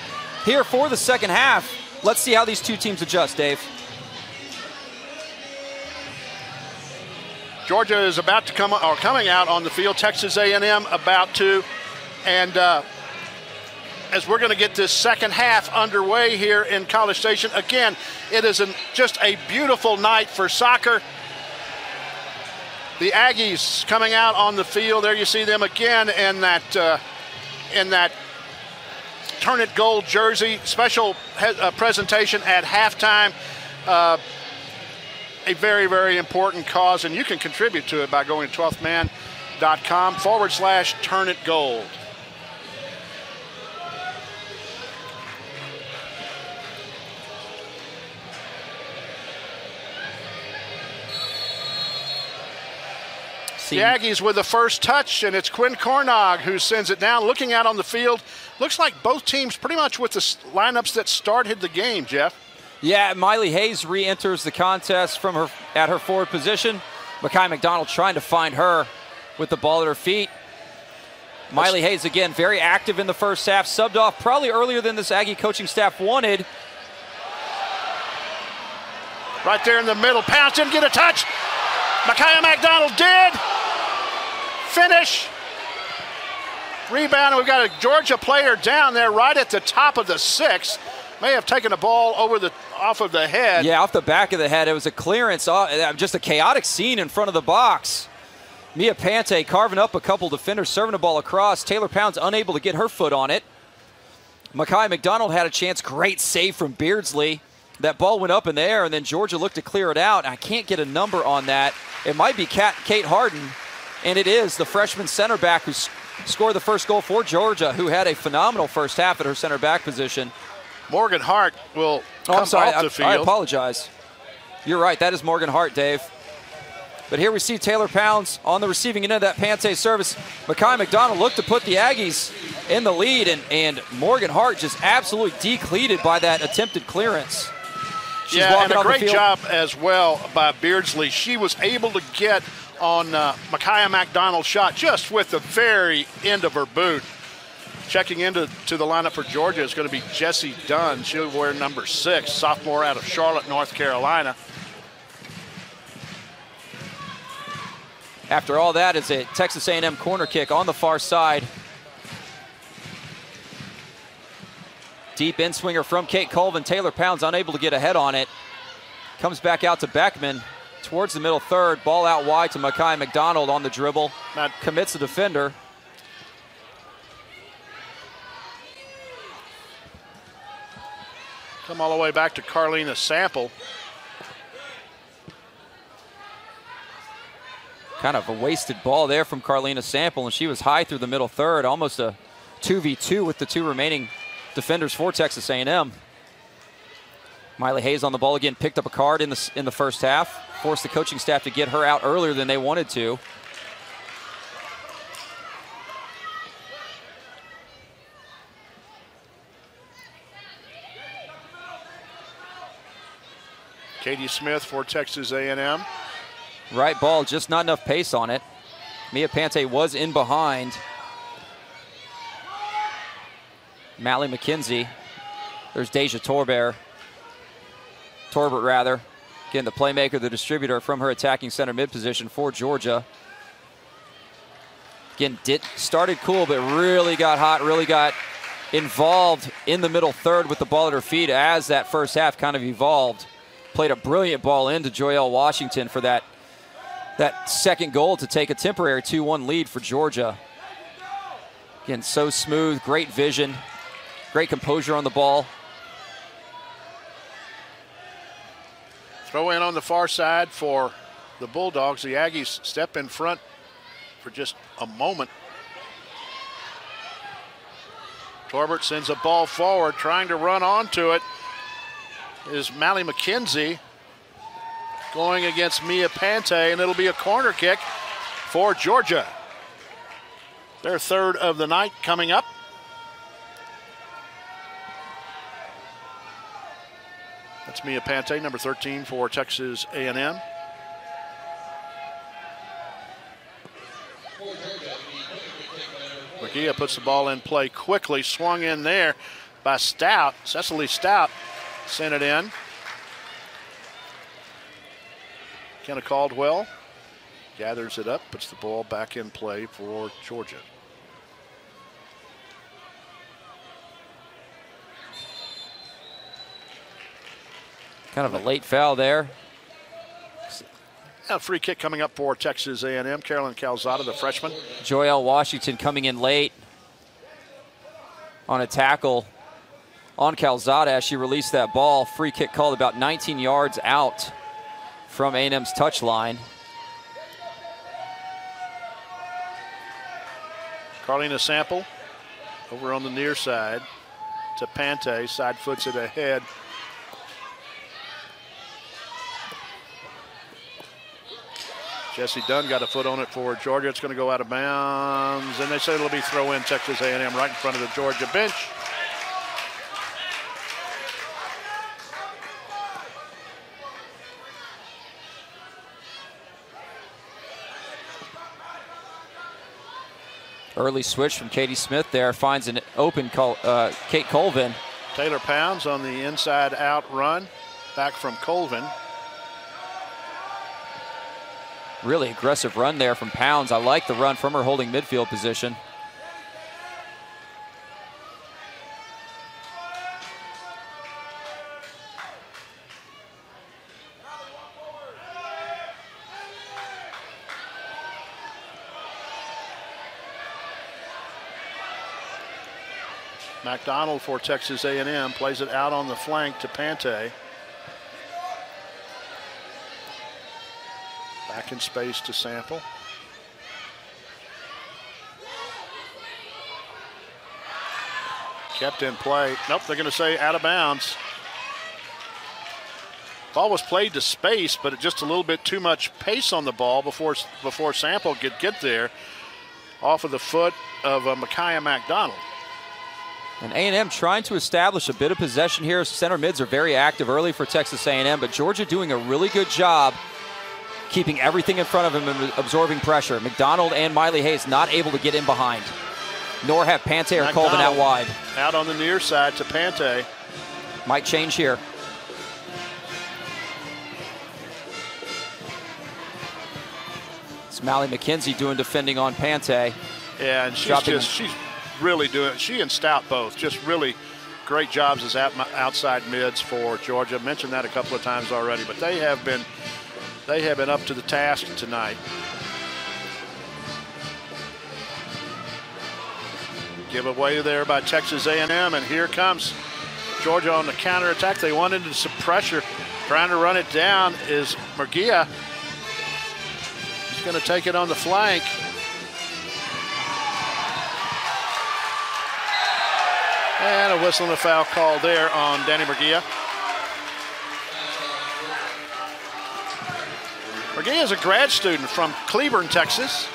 here for the second half. Let's see how these two teams adjust, Dave. Georgia is about to coming out on the field. Texas A&M about to, and as we're going to get this second half underway here in College Station. Again, it is just a beautiful night for soccer. The Aggies coming out on the field. There you see them again in that Turn It Gold jersey. Special presentation at halftime. A very, very important cause, and you can contribute to it by going to 12thman.com/Turn It Gold. The Aggies with the first touch, and it's Quinn Cornog who sends it down. Looking out on the field, looks like both teams pretty much with the lineups that started the game, Jeff. Yeah, Miley Hayes re-enters the contest from at her forward position. Makai McDonald trying to find her with the ball at her feet. Miley Hayes, again, very active in the first half. Subbed off probably earlier than this Aggie coaching staff wanted. Right there in the middle. Pounce didn't get a touch. Makai McDonald did. Finish. Rebound, and we've got a Georgia player down there right at the top of the 6. May have taken a ball off of the head. Yeah, off the back of the head. It was a clearance, just a chaotic scene in front of the box. Mia Pante carving up a couple defenders, serving the ball across. Taylor Pounds unable to get her foot on it. Makai McDonald had a chance. Great save from Beardsley. That ball went up in the air, and then Georgia looked to clear it out. I can't get a number on that. It might be Kate Harden, and it is the freshman center back who scored the first goal for Georgia, who had a phenomenal first half at her center back position. Morgan Hart will come off the field. I apologize. You're right. That is Morgan Hart, Dave. But here we see Taylor Pounds on the receiving end of that Pante service. Makai McDonald looked to put the Aggies in the lead, and Morgan Hart just absolutely decleated by that attempted clearance. She's and a great job as well by Beardsley. She was able to get on Makai McDonald's shot just with the very end of her boot. Checking into the lineup for Georgia is going to be Jessie Dunn. She'll wear number 6, sophomore out of Charlotte, North Carolina. After all that is a Texas A&M corner kick on the far side. Deep in swinger from Kate Colvin. Taylor Pounds unable to get ahead on it. Comes back out to Beckman towards the middle third. Ball out wide to Makai McDonald on the dribble. Commits the defender. Come all the way back to Carlina Sample. Kind of a wasted ball there from Carlina Sample, and she was high through the middle third. Almost a 2v2 with the 2 remaining defenders for Texas A&M. Miley Hayes on the ball again, picked up a card in the first half. Forced the coaching staff to get her out earlier than they wanted to. Katie Smith for Texas A&M. Right ball, just not enough pace on it. Mia Pante was in behind. Mally McKenzie. There's Deja Torbert, Again, the playmaker, the distributor from her attacking center mid position for Georgia. Again, started cool, but really got hot, really got involved in the middle third with the ball at her feet as that first half kind of evolved. Played a brilliant ball into Joyelle Washington for that second goal to take a temporary 2-1 lead for Georgia. Again, so smooth, great vision, great composure on the ball. Throw in on the far side for the Bulldogs. The Aggies step in front for just a moment. Torbert sends a ball forward, trying to run onto it is Mally McKenzie going against Mia Pante, and it'll be a corner kick for Georgia. Their third of the night coming up. That's Mia Pante, number 13 for Texas A&M. McGee puts the ball in play quickly, swung in there by Stout. Cecily Stout sent it in. Kenna Caldwell gathers it up, puts the ball back in play for Georgia. Kind of a late foul there. A free kick coming up for Texas A&M. Carolyn Calzada, the freshman. Joelle Washington coming in late on a tackle on Calzada as she released that ball. Free kick called about 19 yards out from A&M's touchline. Carlina Sample over on the near side to Pante. Side foots it ahead. Jesse Dunn got a foot on it for Georgia. It's going to go out of bounds. And they say it'll be throw in Texas A&M right in front of the Georgia bench. Early switch from Katie Smith there. Finds an open Kate Colvin. Taylor Pounds on the inside out run. Back from Colvin. Really aggressive run there from Pounds. I like the run from her holding midfield position. McDonald for Texas A&M plays it out on the flank to Pante. Back in space to Sample. Kept in play. Nope, they're going to say out of bounds. Ball was played to space, but just a little bit too much pace on the ball before Sample could get there. Off of the foot of Micaiah McDonald. And A&M trying to establish a bit of possession here. Center mids are very active early for Texas A&M, but Georgia doing a really good job keeping everything in front of him and absorbing pressure. McDonald and Miley Hayes not able to get in behind, nor have Pante or Colvin out wide. Out on the near side to Pante. Might change here. It's Mally McKenzie doing defending on Pante. Yeah, and she's really doing, she and Stout both, just really great jobs as outside mids for Georgia. Mentioned that a couple of times already, but they have been up to the task tonight. Give away there by Texas A&M, and here comes Georgia on the counterattack. They wanted some pressure. Trying to run it down is Murguia. He's going to take it on the flank. And a whistle and a foul call there on Danny Murguia. Murguia is a grad student from Cleburne, Texas.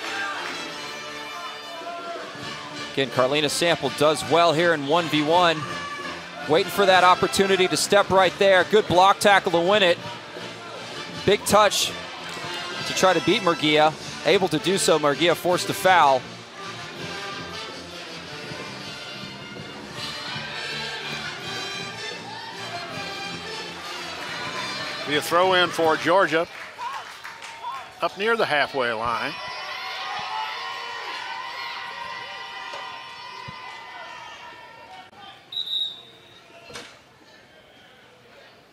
Again, Carlina Sample does well here in 1v1. Waiting for that opportunity to step right there. Good block tackle to win it. Big touch to try to beat Murguia. Able to do so, Murguia forced to foul. Be a throw in for Georgia up near the halfway line.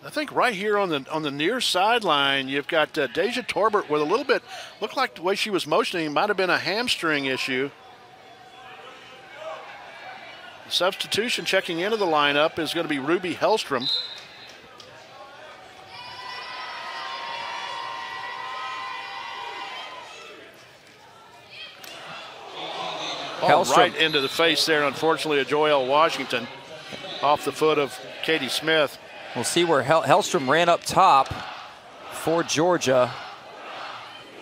I think right here on the near sideline, you've got Deja Torbert with a little bit, looked like the way she was motioning might have been a hamstring issue. The substitution checking into the lineup is going to be Ruby Hellstrom. Right into the face there, unfortunately, of Joelle Washington off the foot of Katie Smith. We'll see where Hellstrom ran up top for Georgia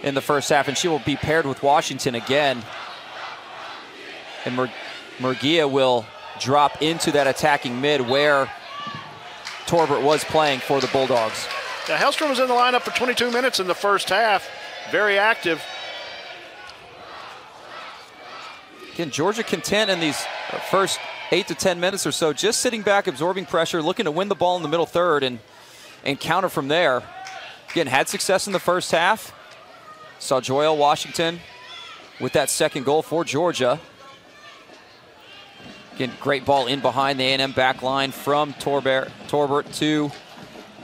in the first half, and she will be paired with Washington again. And Murguia will drop into that attacking mid where Torbert was playing for the Bulldogs. Yeah, Hellstrom was in the lineup for 22 minutes in the first half. Very active. Again, Georgia content in these first 8 to 10 minutes or so, just sitting back, absorbing pressure, looking to win the ball in the middle third and counter from there. Again, had success in the first half. Saw Joelle Washington with that second goal for Georgia. Again, great ball in behind the A&M back line from Torbert to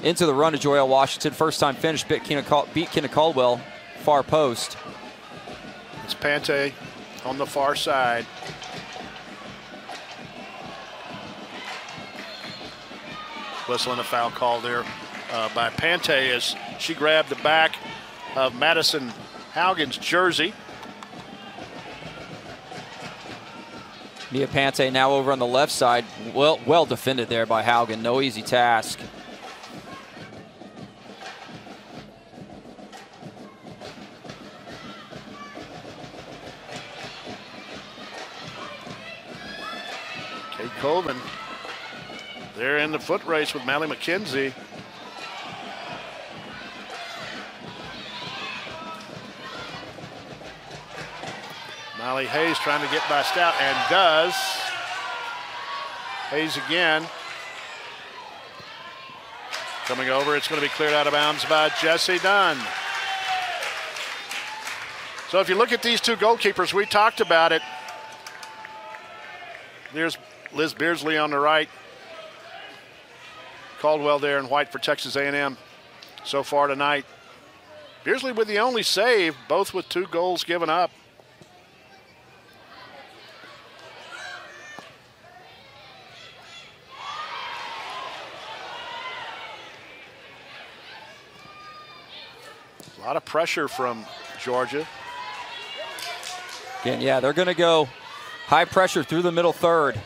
into the run to Joyelle Washington. First time finish, beat Kenna Caldwell, far post. It's Pante on the far side. Whistling a foul call there by Pante as she grabbed the back of Madison Haugen's jersey. Mia Pante now over on the left side. Well defended there by Haugen. No easy task. Kate Colvin, they're in the foot race with Mally McKenzie. Molly Hayes trying to get by Stout and does. Hayes again. Coming over, it's going to be cleared out of bounds by Jesse Dunn. So if you look at these two goalkeepers, we talked about it. There's Liz Beardsley on the right. Caldwell there in white for Texas A&M so far tonight. Beardsley with the only save, both with 2 goals given up. A lot of pressure from Georgia. Again, yeah, they're going to go high pressure through the middle third.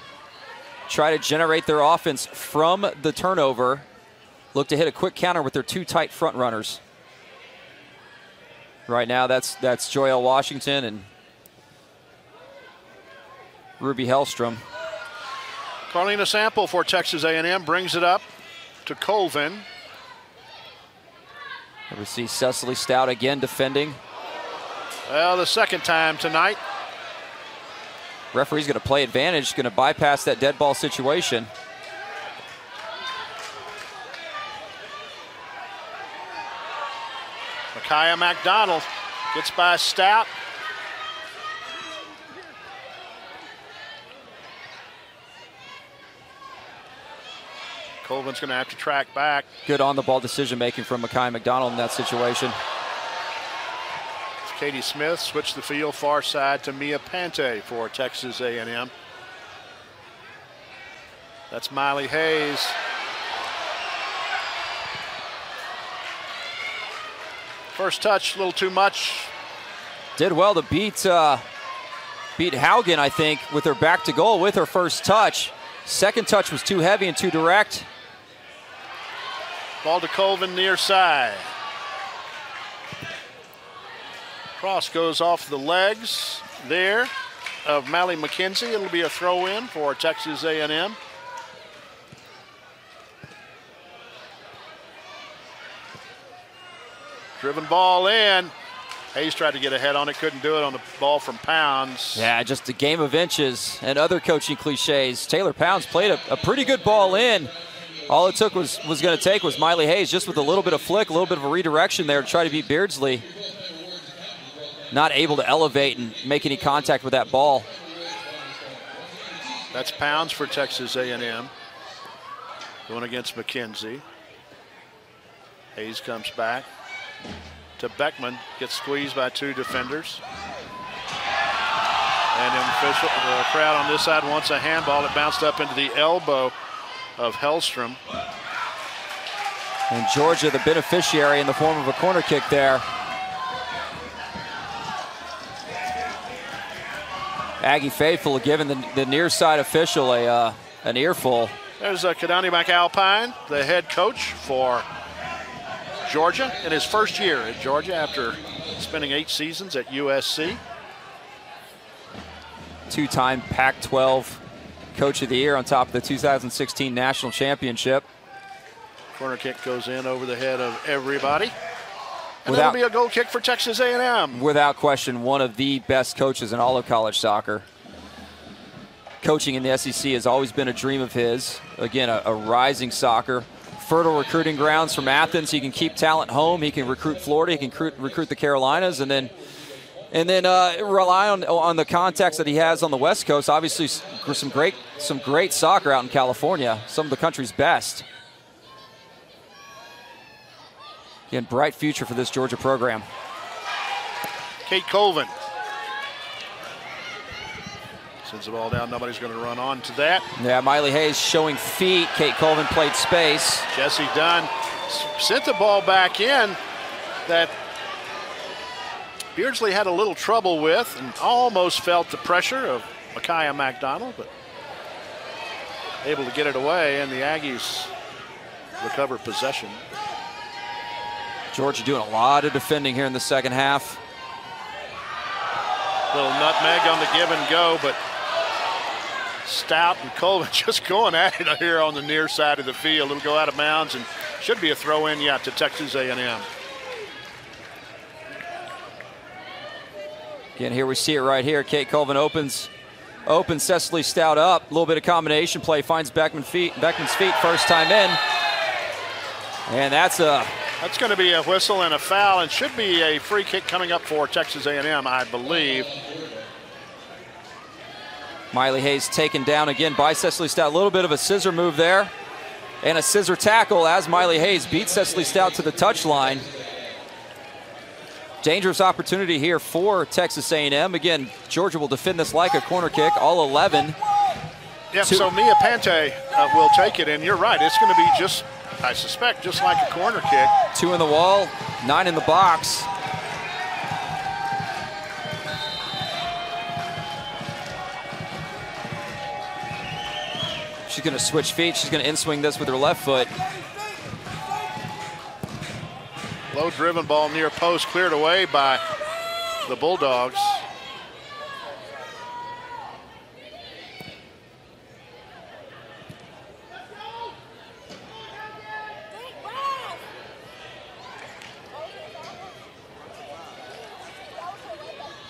Try to generate their offense from the turnover. Look to hit a quick counter with their 2 tight front runners. Right now, that's Joyelle Washington and Ruby Hellstrom. Carlina Sample for Texas A&M brings it up to Colvin. We see Cecily Stout again defending. Well, the second time tonight. Referee's going to play advantage, going to bypass that dead ball situation. Micaiah McDonald gets by Stout. Colvin's going to have to track back. Good on-the-ball decision-making from Micaiah McDonald in that situation. Katie Smith switched the field far side to Mia Pante for Texas A&M. That's Miley Hayes. First touch, a little too much. Did well to beat Haugen, I think, with her back to goal with her first touch. Second touch was too heavy and too direct. Ball to Colvin near side. Cross goes off the legs there of Mally McKenzie. It'll be a throw in for Texas A&M. Driven ball in. Hayes tried to get ahead on it, couldn't do it on the ball from Pounds. Yeah, just a game of inches and other coaching cliches. Taylor Pounds played a pretty good ball in. All it took was going to take was Miley Hayes just with a little bit of flick, a little bit of a redirection there to try to beat Beardsley. Not able to elevate and make any contact with that ball. That's Pounds for Texas A&M. Going against McKenzie. Hayes comes back to Beckman, gets squeezed by 2 defenders. And then the crowd on this side wants a handball. It bounced up into the elbow of Hellstrom. And Georgia, the beneficiary in the form of a corner kick there. Aggie faithful giving the near side official an earful. There's Kadani McAlpine, the head coach for Georgia in his first year at Georgia after spending 8 seasons at USC. 2-time Pac-12 Coach of the Year on top of the 2016 National Championship. Corner kick goes in over the head of everybody. And that'll be a goal kick for Texas A&M. Without question, one of the best coaches in all of college soccer. Coaching in the SEC has always been a dream of his. Again, a rising soccer. Fertile recruiting grounds from Athens. He can keep talent home. He can recruit Florida. He can recruit the Carolinas. And then rely on the contacts that he has on the West Coast. Obviously, some great soccer out in California. Some of the country's best. Again, bright future for this Georgia program. Kate Colvin sends the ball down. Nobody's going to run on to that. Yeah, Miley Hayes showing feet. Kate Colvin played space. Jesse Dunn sent the ball back in that Beardsley had a little trouble with and almost felt the pressure of Micaiah McDonald, but able to get it away, and the Aggies recover possession. Georgia doing a lot of defending here in the second half. Little nutmeg on the give and go, but Stout and Colvin just going at it here on the near side of the field. It'll go out of bounds and should be a throw in yet to Texas A&M. Again, here we see it right here. Kate Colvin opens Cecily Stout up. A little bit of combination play, finds Beckman's feet first time in. And that's going to be a whistle and a foul, and should be a free kick coming up for Texas A&M, I believe. Miley Hayes taken down again by Cecily Stout. A little bit of a scissor move there. And a scissor tackle as Miley Hayes beats Cecily Stout to the touchline. Dangerous opportunity here for Texas A&M. Again, Georgia will defend this like a corner kick, all 11. Yep, so Mia Pante will take it, and you're right. It's going to be just, I suspect, just like a corner kick. 2 in the wall, 9 in the box. She's going to switch feet. She's going to in-swing this with her left foot. Low driven ball near post, cleared away by the Bulldogs.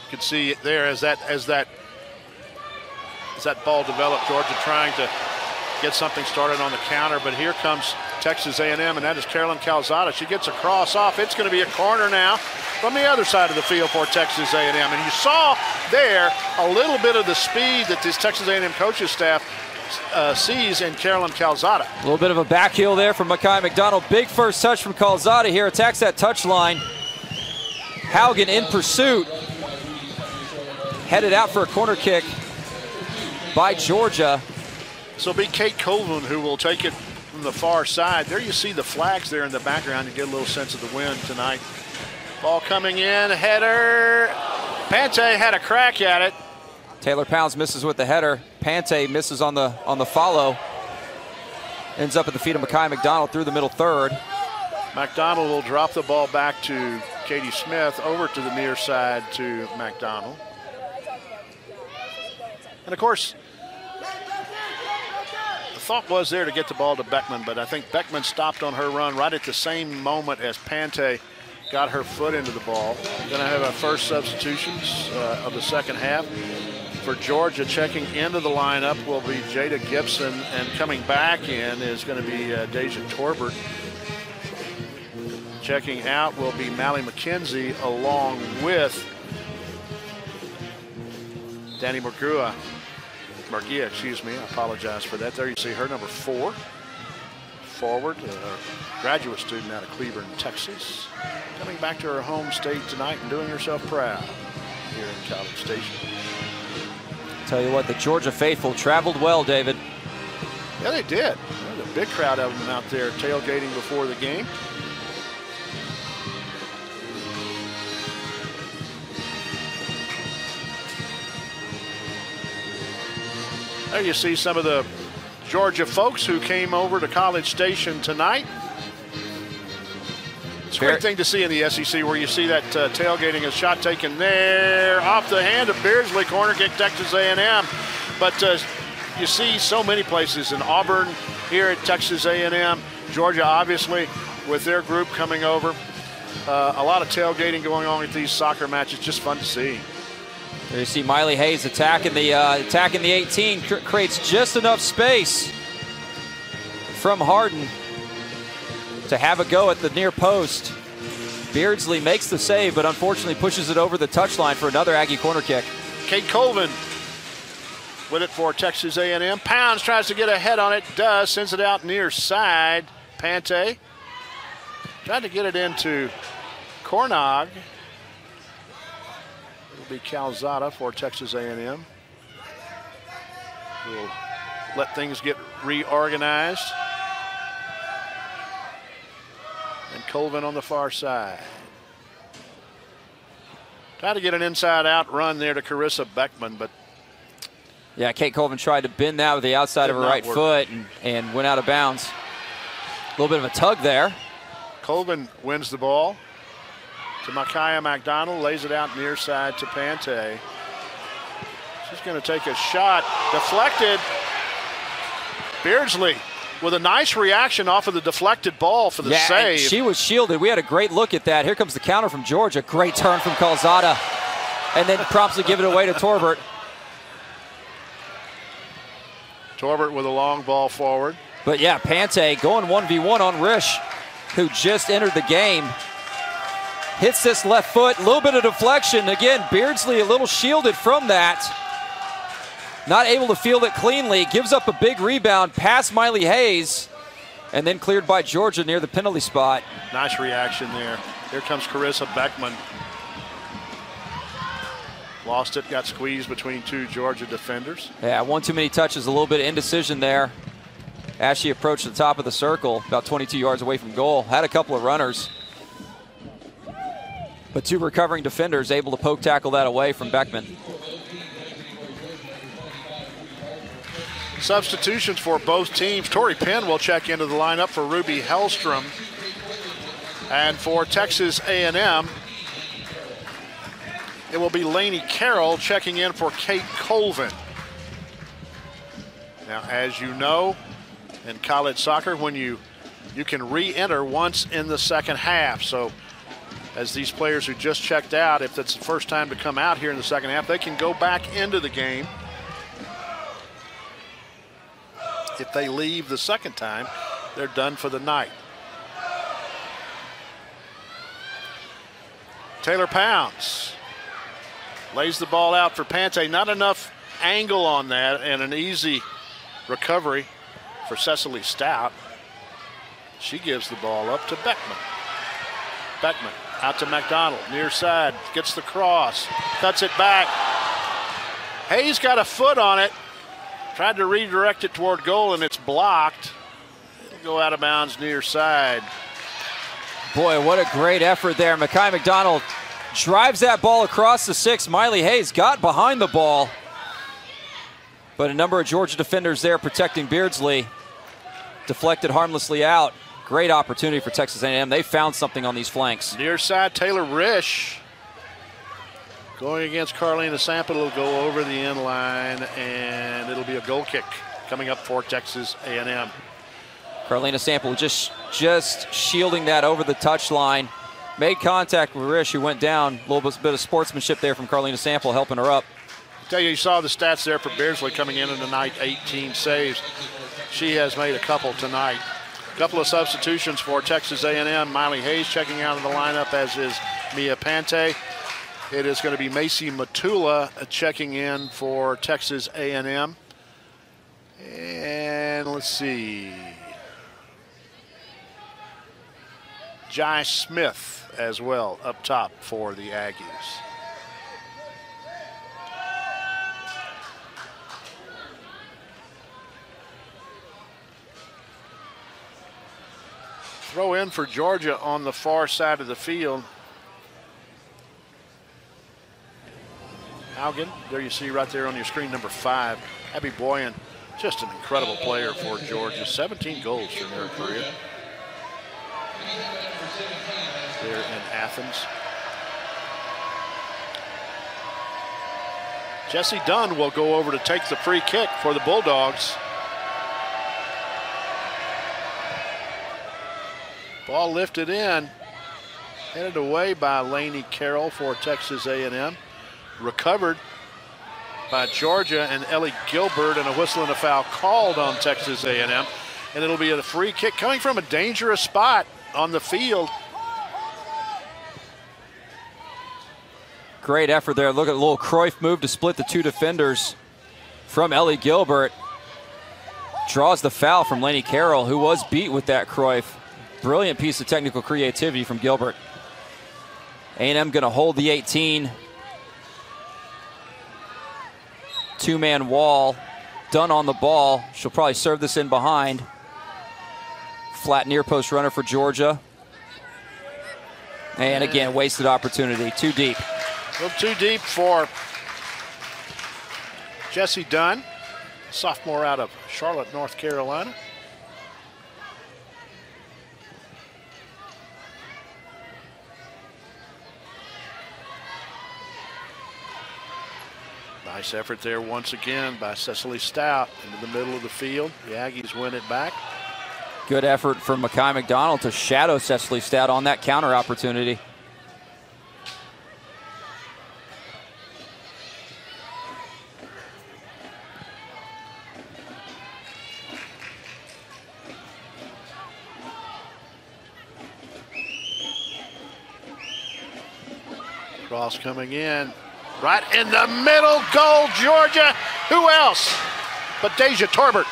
You can see it there as that ball developed. Georgia trying to get something started on the counter, but here comes Texas A&M, and that is Carolyn Calzada. She gets a cross off. It's going to be a corner now from the other side of the field for Texas A&M. And you saw there a little bit of the speed that this Texas A&M coaching staff sees in Carolyn Calzada. A little bit of a back heel there from Micaiah McDonald. Big first touch from Calzada here. Attacks that touch line. Haugen in pursuit. Headed out for a corner kick by Georgia. So it'll be Kate Colvin who will take it from the far side. There you see the flags there in the background to get a little sense of the wind tonight. Ball coming in, header. Pante had a crack at it. Taylor Pounds misses with the header. Pante misses on the follow. Ends up at the feet of Micaiah McDonald through the middle third. McDonald will drop the ball back to Katie Smith, over to the near side to McDonald. And of course, the thought was there to get the ball to Beckman, but I think Beckman stopped on her run right at the same moment as Pante got her foot into the ball. Going to have our first substitutions of the second half. For Georgia, checking into the lineup will be Jada Gibson, and coming back in is going to be Deja Torbert. Checking out will be Mally McKenzie along with Danny Murgia, excuse me, I apologize for that. There you see her, number 4, forward, a graduate student out of Cleburne, Texas, coming back to her home state tonight and doing herself proud here in College Station. Tell you what, the Georgia faithful traveled well, David. Yeah, they did. There's a big crowd of them out there tailgating before the game. There you see some of the Georgia folks who came over to College Station tonight. It's a great thing to see in the SEC where you see that tailgating, a shot taken there off the hand of Beardsley, corner kick Texas A&M. But you see so many places in Auburn, here at Texas A&M, Georgia obviously with their group coming over. A lot of tailgating going on at these soccer matches, just fun to see. There you see Miley Hayes attacking the 18, creates just enough space from Harden to have a go at the near post. Beardsley makes the save, but unfortunately pushes it over the touchline for another Aggie corner kick. Kate Colvin with it for Texas A&M. Pounds tries to get ahead on it, does, sends it out near side. Pante Tried to get it into Cornog. It'll be Calzada for Texas A&M. We'll let things get reorganized. And Colvin on the far side. Tried to get an inside-out run there to Carissa Beckman, but yeah, Kate Colvin tried to bend that with the outside of her right foot and went out of bounds. A little bit of a tug there. Colvin wins the ball to Micaiah McDonald, lays it out near side to Pante. She's going to take a shot, deflected. Beardsley with a nice reaction off of the deflected ball for the save. She was shielded. We had a great look at that. Here comes the counter from Georgia. Great turn from Calzada. And then promptly give it away to Torbert. Torbert with a long ball forward. But yeah, Pante going 1v1 on Risch, who just entered the game. Hits this left foot, a little bit of deflection. Again, Beardsley a little shielded from that. Not able to field it cleanly. Gives up a big rebound past Miley Hayes. And then cleared by Georgia near the penalty spot. Nice reaction there. Here comes Carissa Beckman. Lost it, got squeezed between two Georgia defenders. Yeah, one too many touches, a little bit of indecision there. As she approached the top of the circle, about 22 yards away from goal. Had a couple of runners. But two recovering defenders able to poke tackle that away from Beckman. Substitutions for both teams. Tori Penn will check into the lineup for Ruby Hellstrom. And for Texas A&M, it will be Lainey Carroll checking in for Kate Colvin. Now, as you know, in college soccer, when you can re-enter once in the second half. So as these players who just checked out, if it's the first time to come out here in the second half, they can go back into the game. If they leave the second time, they're done for the night. Taylor Pounds lays the ball out for Pante. Not enough angle on that, and an easy recovery for Cecily Stout. She gives the ball up to Beckman. Beckman out to McDonald, near side, gets the cross, cuts it back. Hayes got a foot on it. Tried to redirect it toward goal, and it's blocked. It'll go out of bounds near side. Boy, what a great effort there. Mekhi McDonald drives that ball across the 6. Miley Hayes got behind the ball. But a number of Georgia defenders there protecting Beardsley. Deflected harmlessly out. Great opportunity for Texas A&M. They found something on these flanks. Near side, Taylor Risch. Going against Carlina Sample, it'll go over the end line, and it'll be a goal kick coming up for Texas A&M. Carlina Sample just shielding that over the touchline. Made contact with Risch, who went down. A little bit of sportsmanship there from Carlina Sample, helping her up. I tell you saw the stats there for Beardsley coming in tonight, 18 saves. She has made a couple tonight. A couple of substitutions for Texas A&M. Miley Hayes checking out of the lineup, as is Mia Pante. It is going to be Macy Matula checking in for Texas A&M. And let's see. Jai Smith as well up top for the Aggies. Throw in for Georgia on the far side of the field. Haugen, there you see right there on your screen, number 5. Abby Boyan, just an incredible player for Georgia. 17 goals in her career there in Athens. Jessie Dunn will go over to take the free kick for the Bulldogs. Ball lifted in, headed away by Lainey Carroll for Texas A&M. Recovered by Georgia and Ellie Gilbert, and a whistle and a foul called on Texas A&M. And it'll be a free kick coming from a dangerous spot on the field. Great effort there. Look at a little Cruyff move to split the two defenders from Ellie Gilbert. Draws the foul from Lainey Carroll, who was beat with that Cruyff. Brilliant piece of technical creativity from Gilbert. A&M going to hold the 18. Two-man wall. Dunn on the ball. She'll probably serve this in behind. Flat near post runner for Georgia. And again, wasted opportunity. Too deep. A little too deep for Jessie Dunn, sophomore out of Charlotte, North Carolina. Nice effort there once again by Cecily Stout into the middle of the field. The Aggies win it back. Good effort from Makai McDonald to shadow Cecily Stout on that counter opportunity. Cross coming in. Right in the middle, goal, Georgia. Who else but Deja Torbert?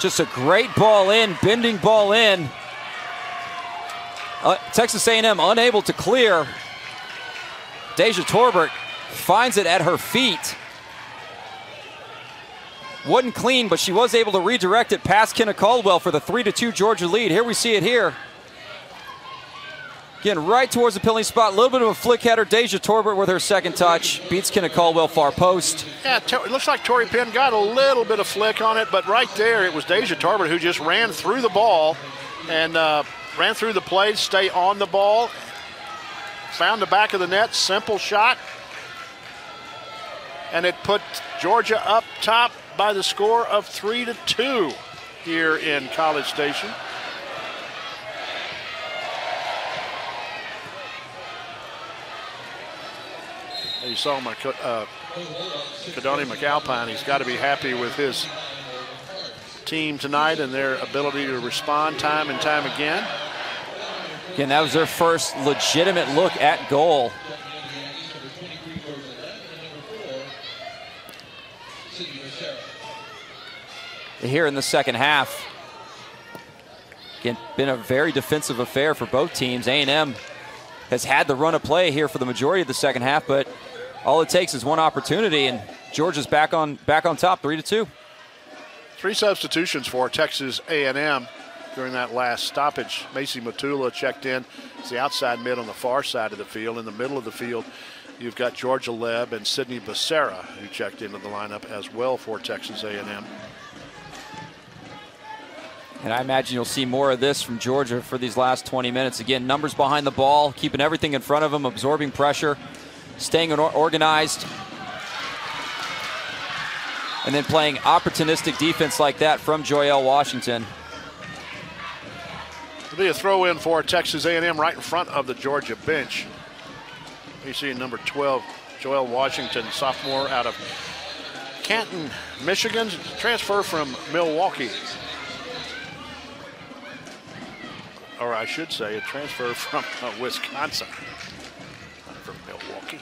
Just a great ball in, bending ball in. Texas A&M unable to clear. Deja Torbert finds it at her feet. Wasn't clean, but she was able to redirect it past Kenna Caldwell for the 3-2 Georgia lead. Here we see it here. Again, right towards the penalty spot. A little bit of a flick header. Deja Torbert with her second touch. Beats Kenna Caldwell far post. Yeah, it looks like Tori Penn got a little bit of flick on it, but right there it was Deja Torbert who just ran through the ball and ran through the play, stay on the ball. Found the back of the net, simple shot. And it put Georgia up top by the score of 3-2 here in College Station. You saw my Kadoni McAlpine. He's got to be happy with his team tonight and their ability to respond time and time again. Again, that was their first legitimate look at goal. Here in the second half. Again, been a very defensive affair for both teams. A&M has had the run of play here for the majority of the second half, but all it takes is one opportunity, and Georgia's back on top, 3-2. 3 substitutions for Texas A&M during that last stoppage. Macy Matula checked in as the outside mid on the far side of the field. In the middle of the field, you've got Georgia Leb and Sydney Becerra, who checked into the lineup as well for Texas A&M. And I imagine you'll see more of this from Georgia for these last 20 minutes. Again, numbers behind the ball, keeping everything in front of them, absorbing pressure, staying organized, and then playing opportunistic defense like that from Joelle Washington. It'll be a throw in for Texas A&M right in front of the Georgia bench. You see number 12, Joelle Washington, sophomore out of Canton, Michigan, transfer from Milwaukee. Or I should say a transfer from Wisconsin, not from Milwaukee.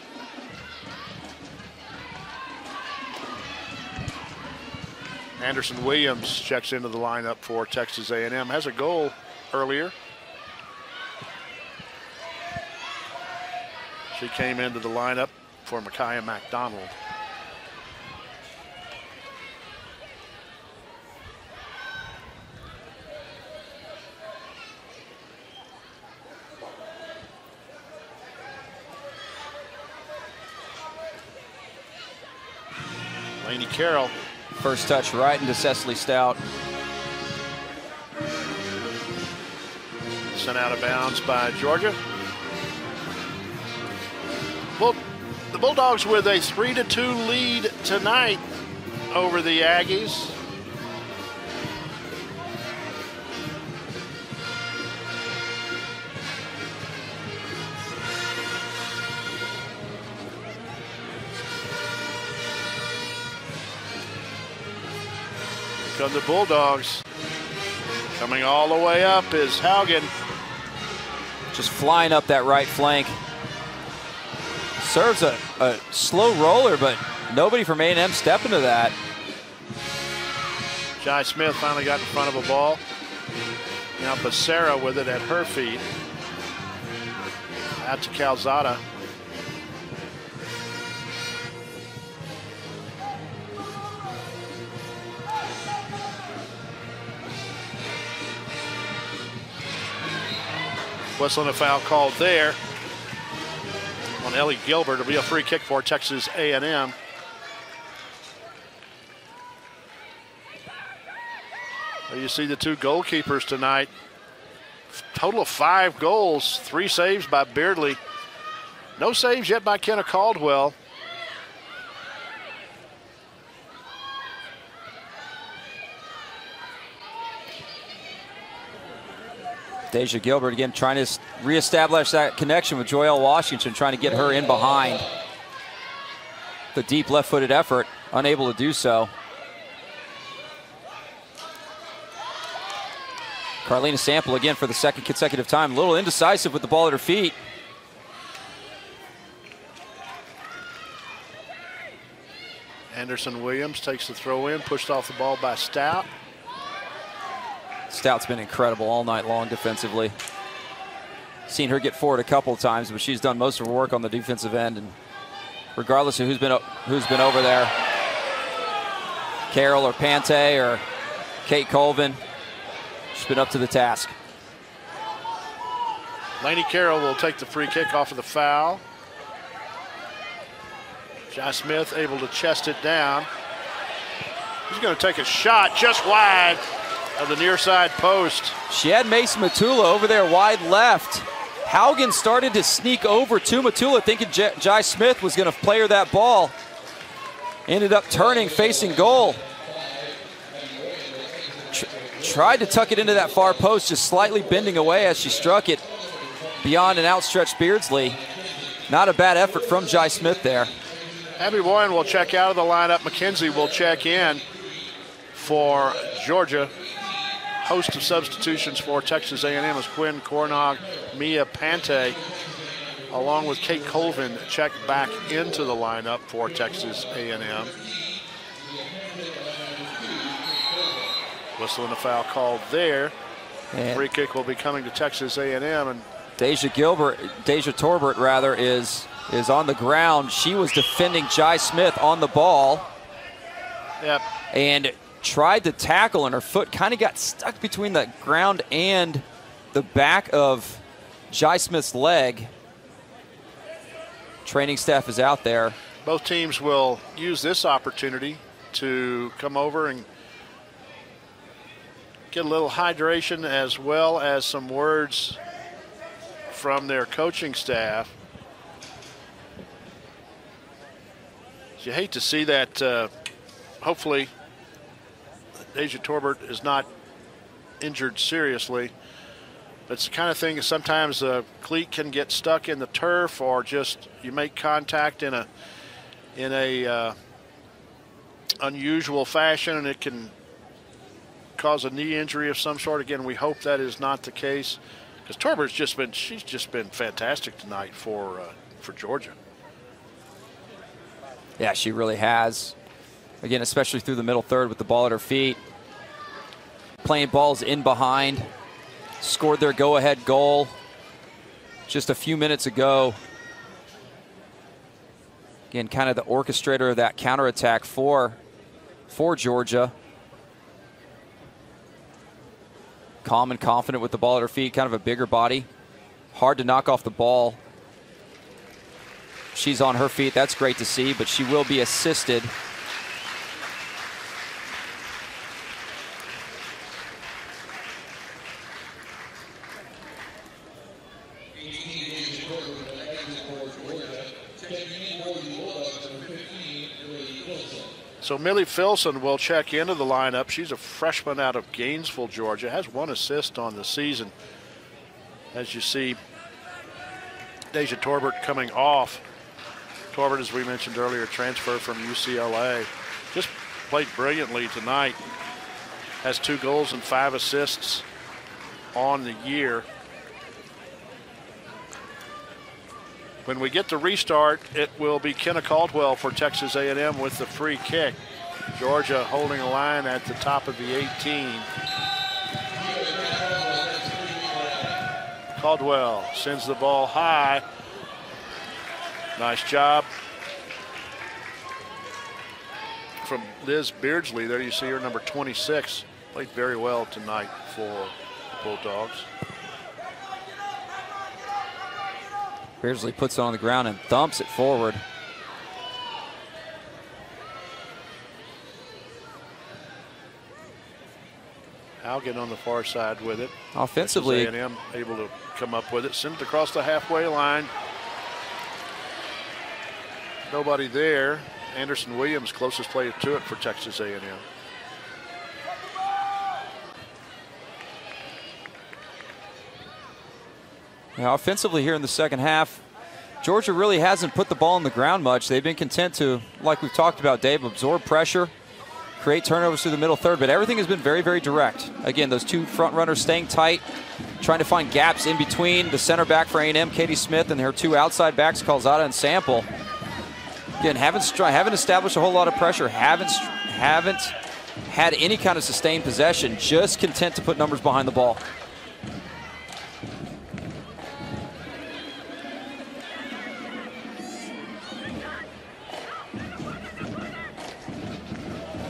Anderson Williams checks into the lineup for Texas A&M. Has a goal earlier. She came into the lineup for Micaiah McDonald. Lainey Carroll. First touch right into Cecily Stout. Sent out of bounds by Georgia. Well, the Bulldogs with a 3-2 lead tonight over the Aggies. Come the Bulldogs. Coming all the way up is Haugen. Just flying up that right flank. Serves a slow roller, but nobody from A&M stepping to that. Jai Smith finally got in front of a ball. Now Becerra with it at her feet. Out to Calzada. Whistle and a foul called there on Ellie Gilbert. It'll be a free kick for Texas A&M. You see the two goalkeepers tonight. Total of 5 goals, 3 saves by Beardley. No saves yet by Kenna Caldwell. Deja Gilbert again trying to reestablish that connection with Joelle Washington, trying to get her in behind. The deep left-footed effort, unable to do so. Carlina Sample again for the second consecutive time. A little indecisive with the ball at her feet. Anderson Williams takes the throw in, pushed off the ball by Stout. Stout's been incredible all night long defensively. Seen her get forward a couple of times, but she's done most of her work on the defensive end. And regardless of who's been over there, Carroll or Pante or Kate Colvin, she's been up to the task. Lainey Carroll will take the free kick off of the foul. Jai Smith able to chest it down. He's going to take a shot just wide of the near side post. She had Mason Matula over there wide left. Haugen started to sneak over to Matula thinking Jai Smith was going to play her that ball. Ended up turning, facing goal. Tried to tuck it into that far post, just slightly bending away as she struck it beyond an outstretched Beardsley. Not a bad effort from Jai Smith there. Abby Boyan will check out of the lineup. McKenzie will check in for Georgia. Host of substitutions for Texas A&M is Quinn Cornog, Mia Pante, along with Kate Colvin, check back into the lineup for Texas A&M. Whistle and a foul called there. And free kick will be coming to Texas A&M. And Deja Torbert rather is on the ground. She was defending Jai Smith on the ball. Yep. And tried to tackle, and her foot kind of got stuck between the ground and the back of Jai Smith's leg. Training staff is out there. Both teams will use this opportunity to come over and get a little hydration as well as some words from their coaching staff. You hate to see that. Hopefully Deja Torbert is not injured seriously. But it's the kind of thing that sometimes a cleat can get stuck in the turf, or just you make contact in a unusual fashion, and it can cause a knee injury of some sort. Again, we hope that is not the case, because Torbert's she's just been fantastic tonight for Georgia. Yeah, she really has. Again, especially through the middle third with the ball at her feet. Playing balls in behind. Scored their go-ahead goal just a few minutes ago. Again, kind of the orchestrator of that counterattack for Georgia. Calm and confident with the ball at her feet, kind of a bigger body. Hard to knock off the ball. She's on her feet, that's great to see, but she will be assisted. So Millie Filson will check into the lineup. She's a freshman out of Gainesville, Georgia. Has 1 assist on the season. As you see, Deja Torbert coming off. Torbert, as we mentioned earlier, transfer from UCLA. Just played brilliantly tonight. Has 2 goals and 5 assists on the year. When we get the restart, it will be Kenna Caldwell for Texas A&M with the free kick. Georgia holding a line at the top of the 18. Caldwell sends the ball high. Nice job from Liz Beardsley. There you see her, number 26. Played very well tonight for the Bulldogs. Beardsley puts it on the ground and thumps it forward. Haugen on the far side with it. Offensively, A&M able to come up with it. Send it across the halfway line. Nobody there. Anderson Williams, closest player to it for Texas A&M. Yeah, offensively here in the second half, Georgia really hasn't put the ball on the ground much. They've been content to, like we've talked about, Dave, absorb pressure, create turnovers through the middle third, but everything has been very, very direct. Again, those two front runners staying tight, trying to find gaps in between the center back for A&M, Katie Smith, and her two outside backs, Calzada and Sample. Again, haven't established a whole lot of pressure, haven't had any kind of sustained possession, just content to put numbers behind the ball.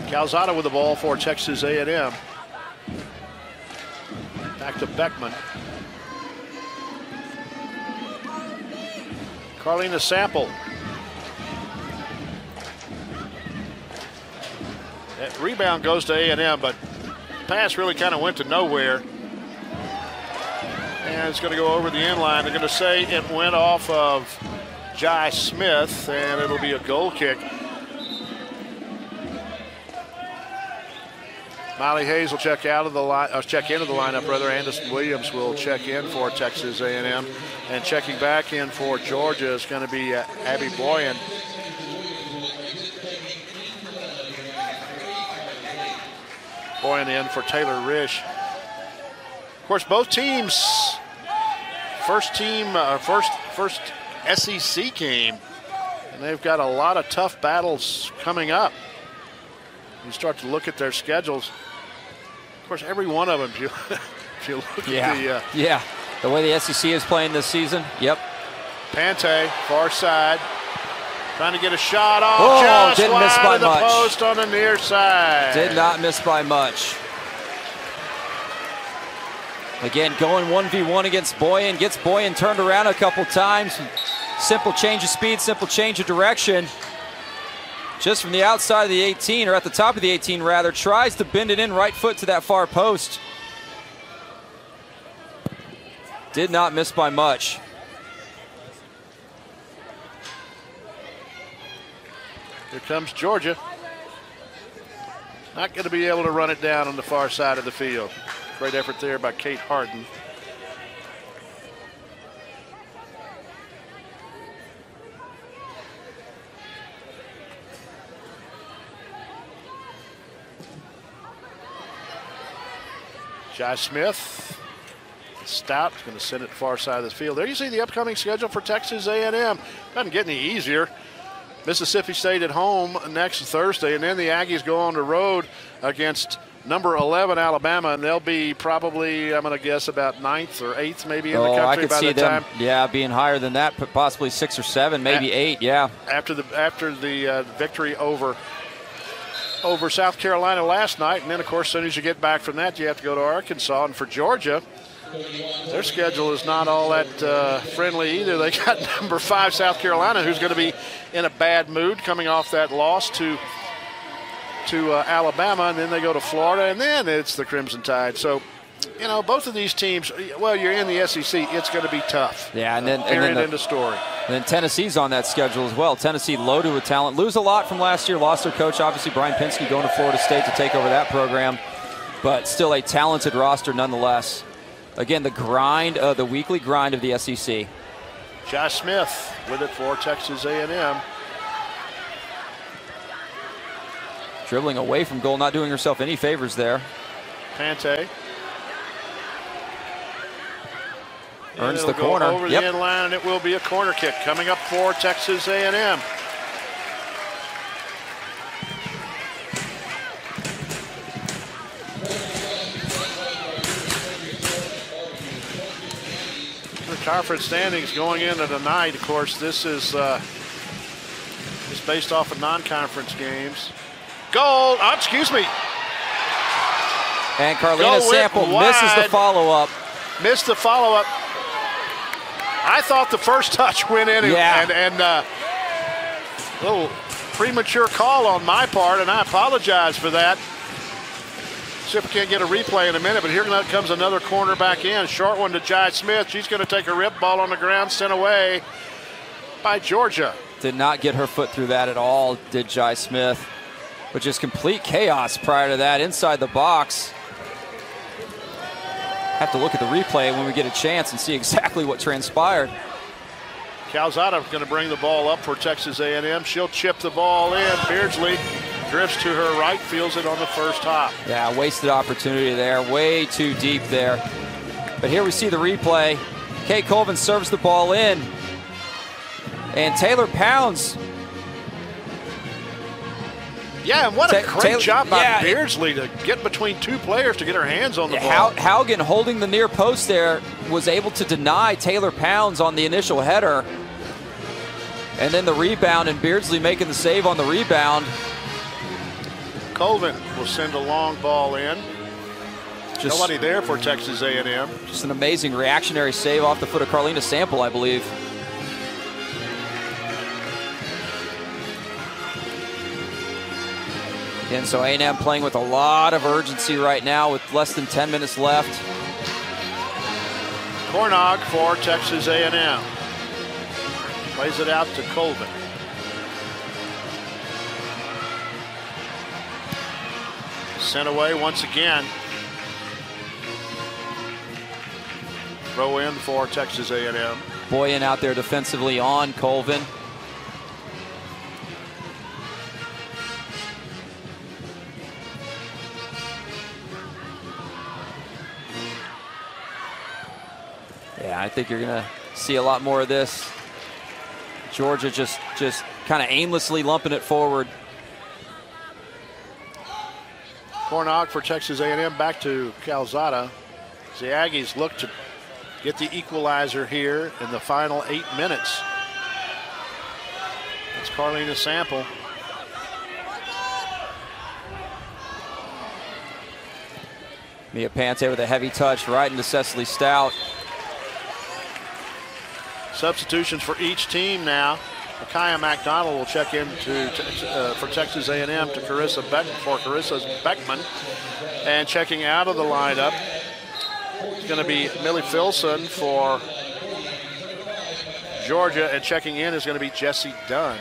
Calzada with the ball for Texas A&M. Back to Beckman. Carlina Sample. That rebound goes to A&M, but pass really kind of went to nowhere. And it's going to go over the end line. They're going to say it went off of Jai Smith, and it'll be a goal kick. Miley Hayes will check out of the line, check into the lineup. Rather, Anderson Williams will check in for Texas A&M, and checking back in for Georgia is going to be Abby Boyan. Boyan in for Taylor Risch. Of course, both teams first SEC game, and they've got a lot of tough battles coming up. You start to look at their schedules. Of course, every one of them, if you look at the way the SEC is playing this season, yep. Pante, far side, trying to get a shot off. Oh, just didn't miss by wide of the much. Post on the near side. Did not miss by much. Again, going 1v1 against Boyan, gets Boyan turned around a couple times. Simple change of speed, simple change of direction. Just from the outside of the 18, or at the top of the 18 rather, tries to bend it in right foot to that far post. Did not miss by much. Here comes Georgia. Not going to be able to run it down on the far side of the field. Great effort there by Kate Harden. Jai Smith, Stout is going to send it far side of the field. There you see the upcoming schedule for Texas A&M. Doesn't get any easier. Mississippi State at home next Thursday, and then the Aggies go on the road against number 11 Alabama, and they'll be probably, I'm going to guess, about 9th or 8th maybe in the country I could by see the them, time. yeah, being higher than that, possibly 6 or 7, maybe 8, yeah. After the victory over South Carolina last night, and then of course as soon as you get back from that you have to go to Arkansas. And for Georgia, their schedule is not all that friendly either. They got number 5 South Carolina, who's going to be in a bad mood coming off that loss to Alabama, and then they go to Florida, and then it's the Crimson Tide. So, you know, both of these teams, well, you're in the SEC, it's going to be tough. Yeah, and then end of story. And then Tennessee's on that schedule as well. Tennessee loaded with talent. Lose a lot from last year. Lost their coach, obviously, Brian Pinsky, going to Florida State to take over that program. But still a talented roster nonetheless. Again, the weekly grind of the SEC. Josh Smith with it for Texas A&M. Dribbling away from goal, not doing herself any favors there. Pante. Earns the corner. Over the end line, and it will be a corner kick coming up for Texas A&M. conference standings going into tonight. Of course, this is based off of non-conference games. Goal, excuse me. And Carlina Sample misses the follow-up. Missed the follow-up. I thought the first touch went in, and a little premature call on my part, and I apologize for that. See if we can't get a replay in a minute, but here comes another corner back in. Short one to Jai Smith. She's going to take a rip ball on the ground, sent away by Georgia. Did not get her foot through that at all, did Jai Smith. But just complete chaos prior to that inside the box. Have to look at the replay when we get a chance and see exactly what transpired. Calzada going to bring the ball up for Texas A&M. She'll chip the ball in. Beardsley drifts to her right, fields it on the first hop. Yeah, wasted opportunity there. Way too deep there. But here we see the replay. Kay Colvin serves the ball in. And Taylor Pounds. Yeah, and what a great job by Beardsley to get between two players to get her hands on the ball. Haugen holding the near post there was able to deny Taylor Pounds on the initial header. And then the rebound, and Beardsley making the save on the rebound. Colvin will send a long ball in. Nobody there for Texas A&M. Just an amazing reactionary save off the foot of Carlina Sample, I believe. And so A&M playing with a lot of urgency right now with less than 10 minutes left. Cornog for Texas A&M. Plays it out to Colvin. Sent away once again. Throw in for Texas A&M. Boyan out there defensively on Colvin. Yeah, I think you're going to see a lot more of this. Georgia just kind of aimlessly lumping it forward. Cornog for Texas A&M, back to Calzada. The Aggies look to get the equalizer here in the final 8 minutes. It's Carlina Sample. Mia Pante with a heavy touch right into Cecily Stout. Substitutions for each team now. Micaiah McDonald will check in for Texas A&M to Carissa Beckman. And checking out of the lineup is going to be Millie Filson for Georgia, and checking in is going to be Jessie Dunn.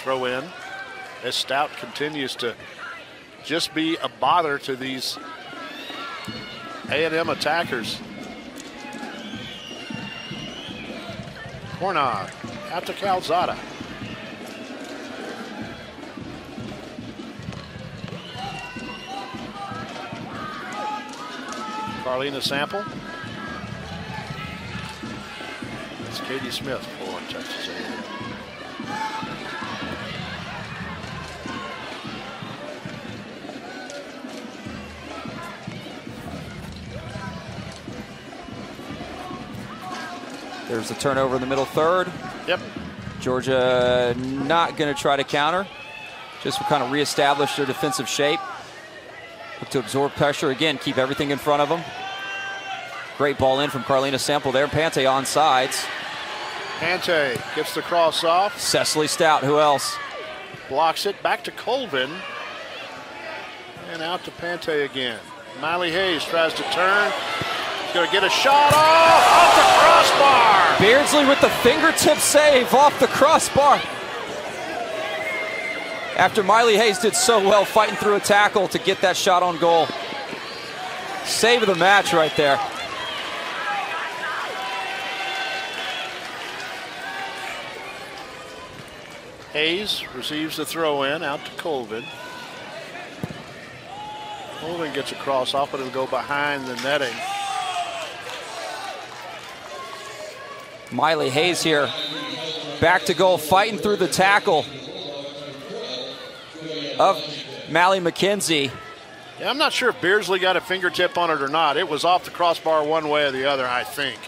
Throw in as Stout continues to just be a bother to these A&M attackers. Cornog out to Calzada. Carlina Sample. It's Katie Smith for Texas A&M. There's the turnover in the middle third. Yep. Georgia not going to try to counter. Just to kind of reestablish their defensive shape. Look to absorb pressure. Again, keep everything in front of them. Great ball in from Carlina Sample there. Pante on sides. Pante gets the cross off. Cecily Stout, who else? Blocks it, back to Colvin. And out to Pante again. Miley Hayes tries to turn. Going to get a shot off the crossbar. Beardsley with the fingertip save off the crossbar. After Miley Hayes did so well fighting through a tackle to get that shot on goal. Save of the match right there. Hayes receives the throw in out to Colvin. Holding gets a cross off, but it'll go behind the netting. Miley Hayes here, back to goal, fighting through the tackle of Mally McKenzie. Yeah, I'm not sure if Beardsley got a fingertip on it or not. It was off the crossbar one way or the other, I think.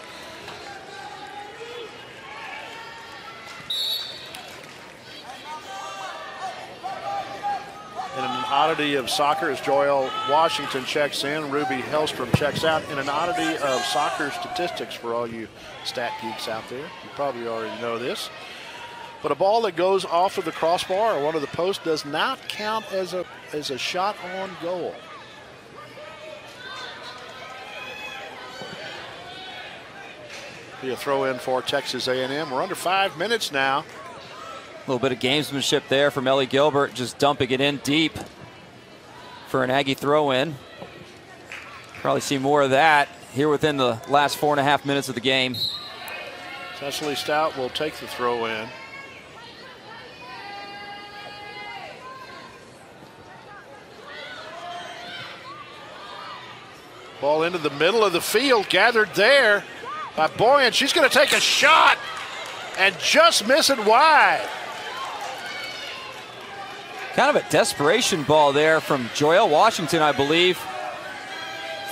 In an oddity of soccer, as Joelle Washington checks in, Ruby Hellstrom checks out. In an oddity of soccer statistics for all you stat geeks out there, you probably already know this, but a ball that goes off of the crossbar or one of the posts does not count as a shot on goal. Be a throw in for Texas A&M. We're under 5 minutes now. A little bit of gamesmanship there from Ellie Gilbert, just dumping it in deep for an Aggie throw-in. Probably see more of that here within the last 4.5 minutes of the game. Cecily Stout will take the throw-in. Ball into the middle of the field, gathered there by Boyan. She's going to take a shot and just miss it wide. Kind of a desperation ball there from Joelle Washington, I believe.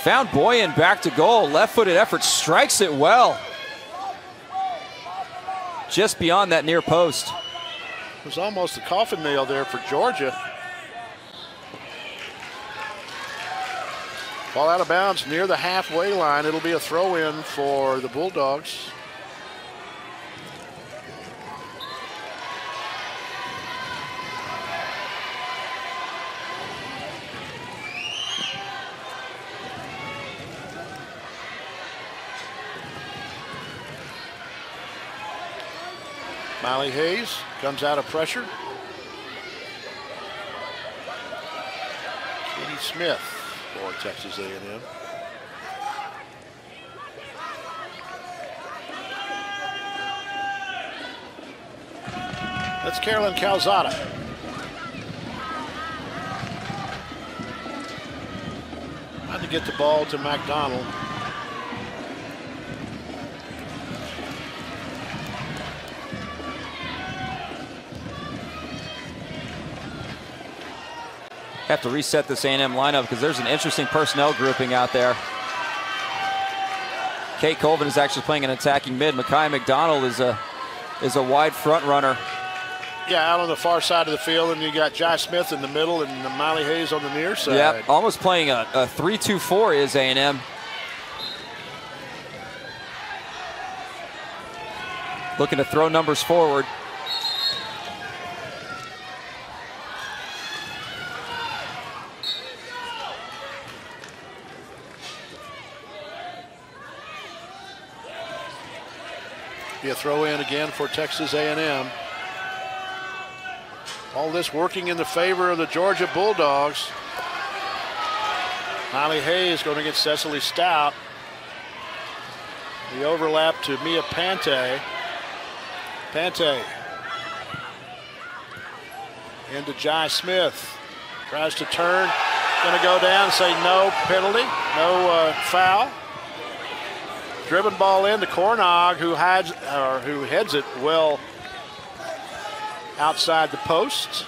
Found Boyan back to goal. Left-footed effort, strikes it well. Just beyond that near post. It was almost a coffin nail there for Georgia. Ball out of bounds near the halfway line. It'll be a throw-in for the Bulldogs. Miley Hayes comes out of pressure. Katie Smith for Texas A&M. That's Carolyn Calzada. Trying to get the ball to McDonald. Have to reset this A&M lineup because there's an interesting personnel grouping out there. Kate Colvin is actually playing an attacking mid. Makai McDonald is a wide front runner. Yeah, out on the far side of the field, and you got Jai Smith in the middle and Miley Hayes on the near side. Yeah, almost playing a 3-2-4 is A&M. Looking to throw numbers forward. Be a throw in again for Texas A&M. All this working in the favor of the Georgia Bulldogs. Miley Hayes going against Cecily Stout. The overlap to Mia Pante. Pante into Jai Smith. Tries to turn. Going to go down, say no penalty, no foul. Driven ball into Cornog, who heads it well outside the post.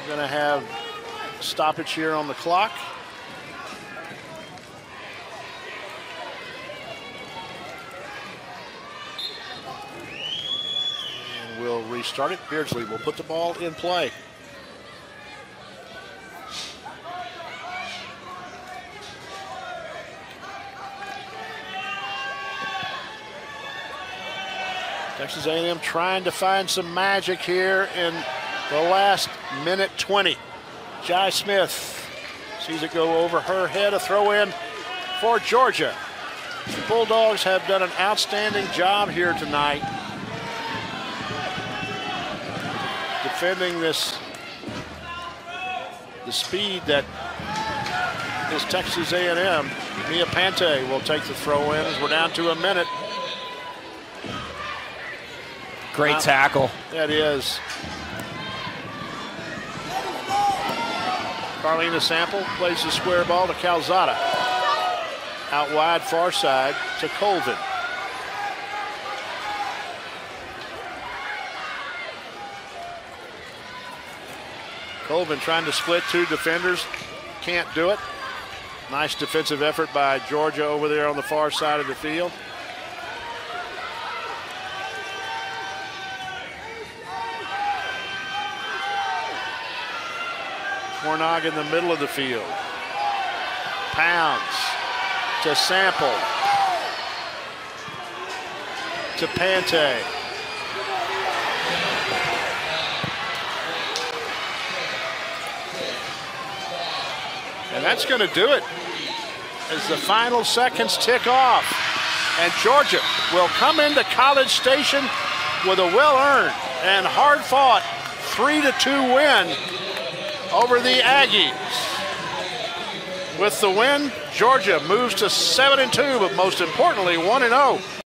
We're going to have stoppage here on the clock. And we'll restart it. Beardsley will put the ball in play. Texas A&M trying to find some magic here in the last minute 20. Jai Smith sees it go over her head, a throw in for Georgia. The Bulldogs have done an outstanding job here tonight defending the speed that is Texas A&M. Mia Pante will take the throw in as we're down to a minute. Great tackle. That is. Carlina Sample plays the square ball to Calzada. Out wide, far side to Colvin. Colvin trying to split two defenders. Can't do it. Nice defensive effort by Georgia over there on the far side of the field. Warnog in the middle of the field. Pounds to Sample. To Pante. And that's going to do it as the final seconds tick off. And Georgia will come into College Station with a well-earned and hard-fought 3-2 win over the Aggies. With the win, Georgia moves to 7-2, but most importantly, 1-0.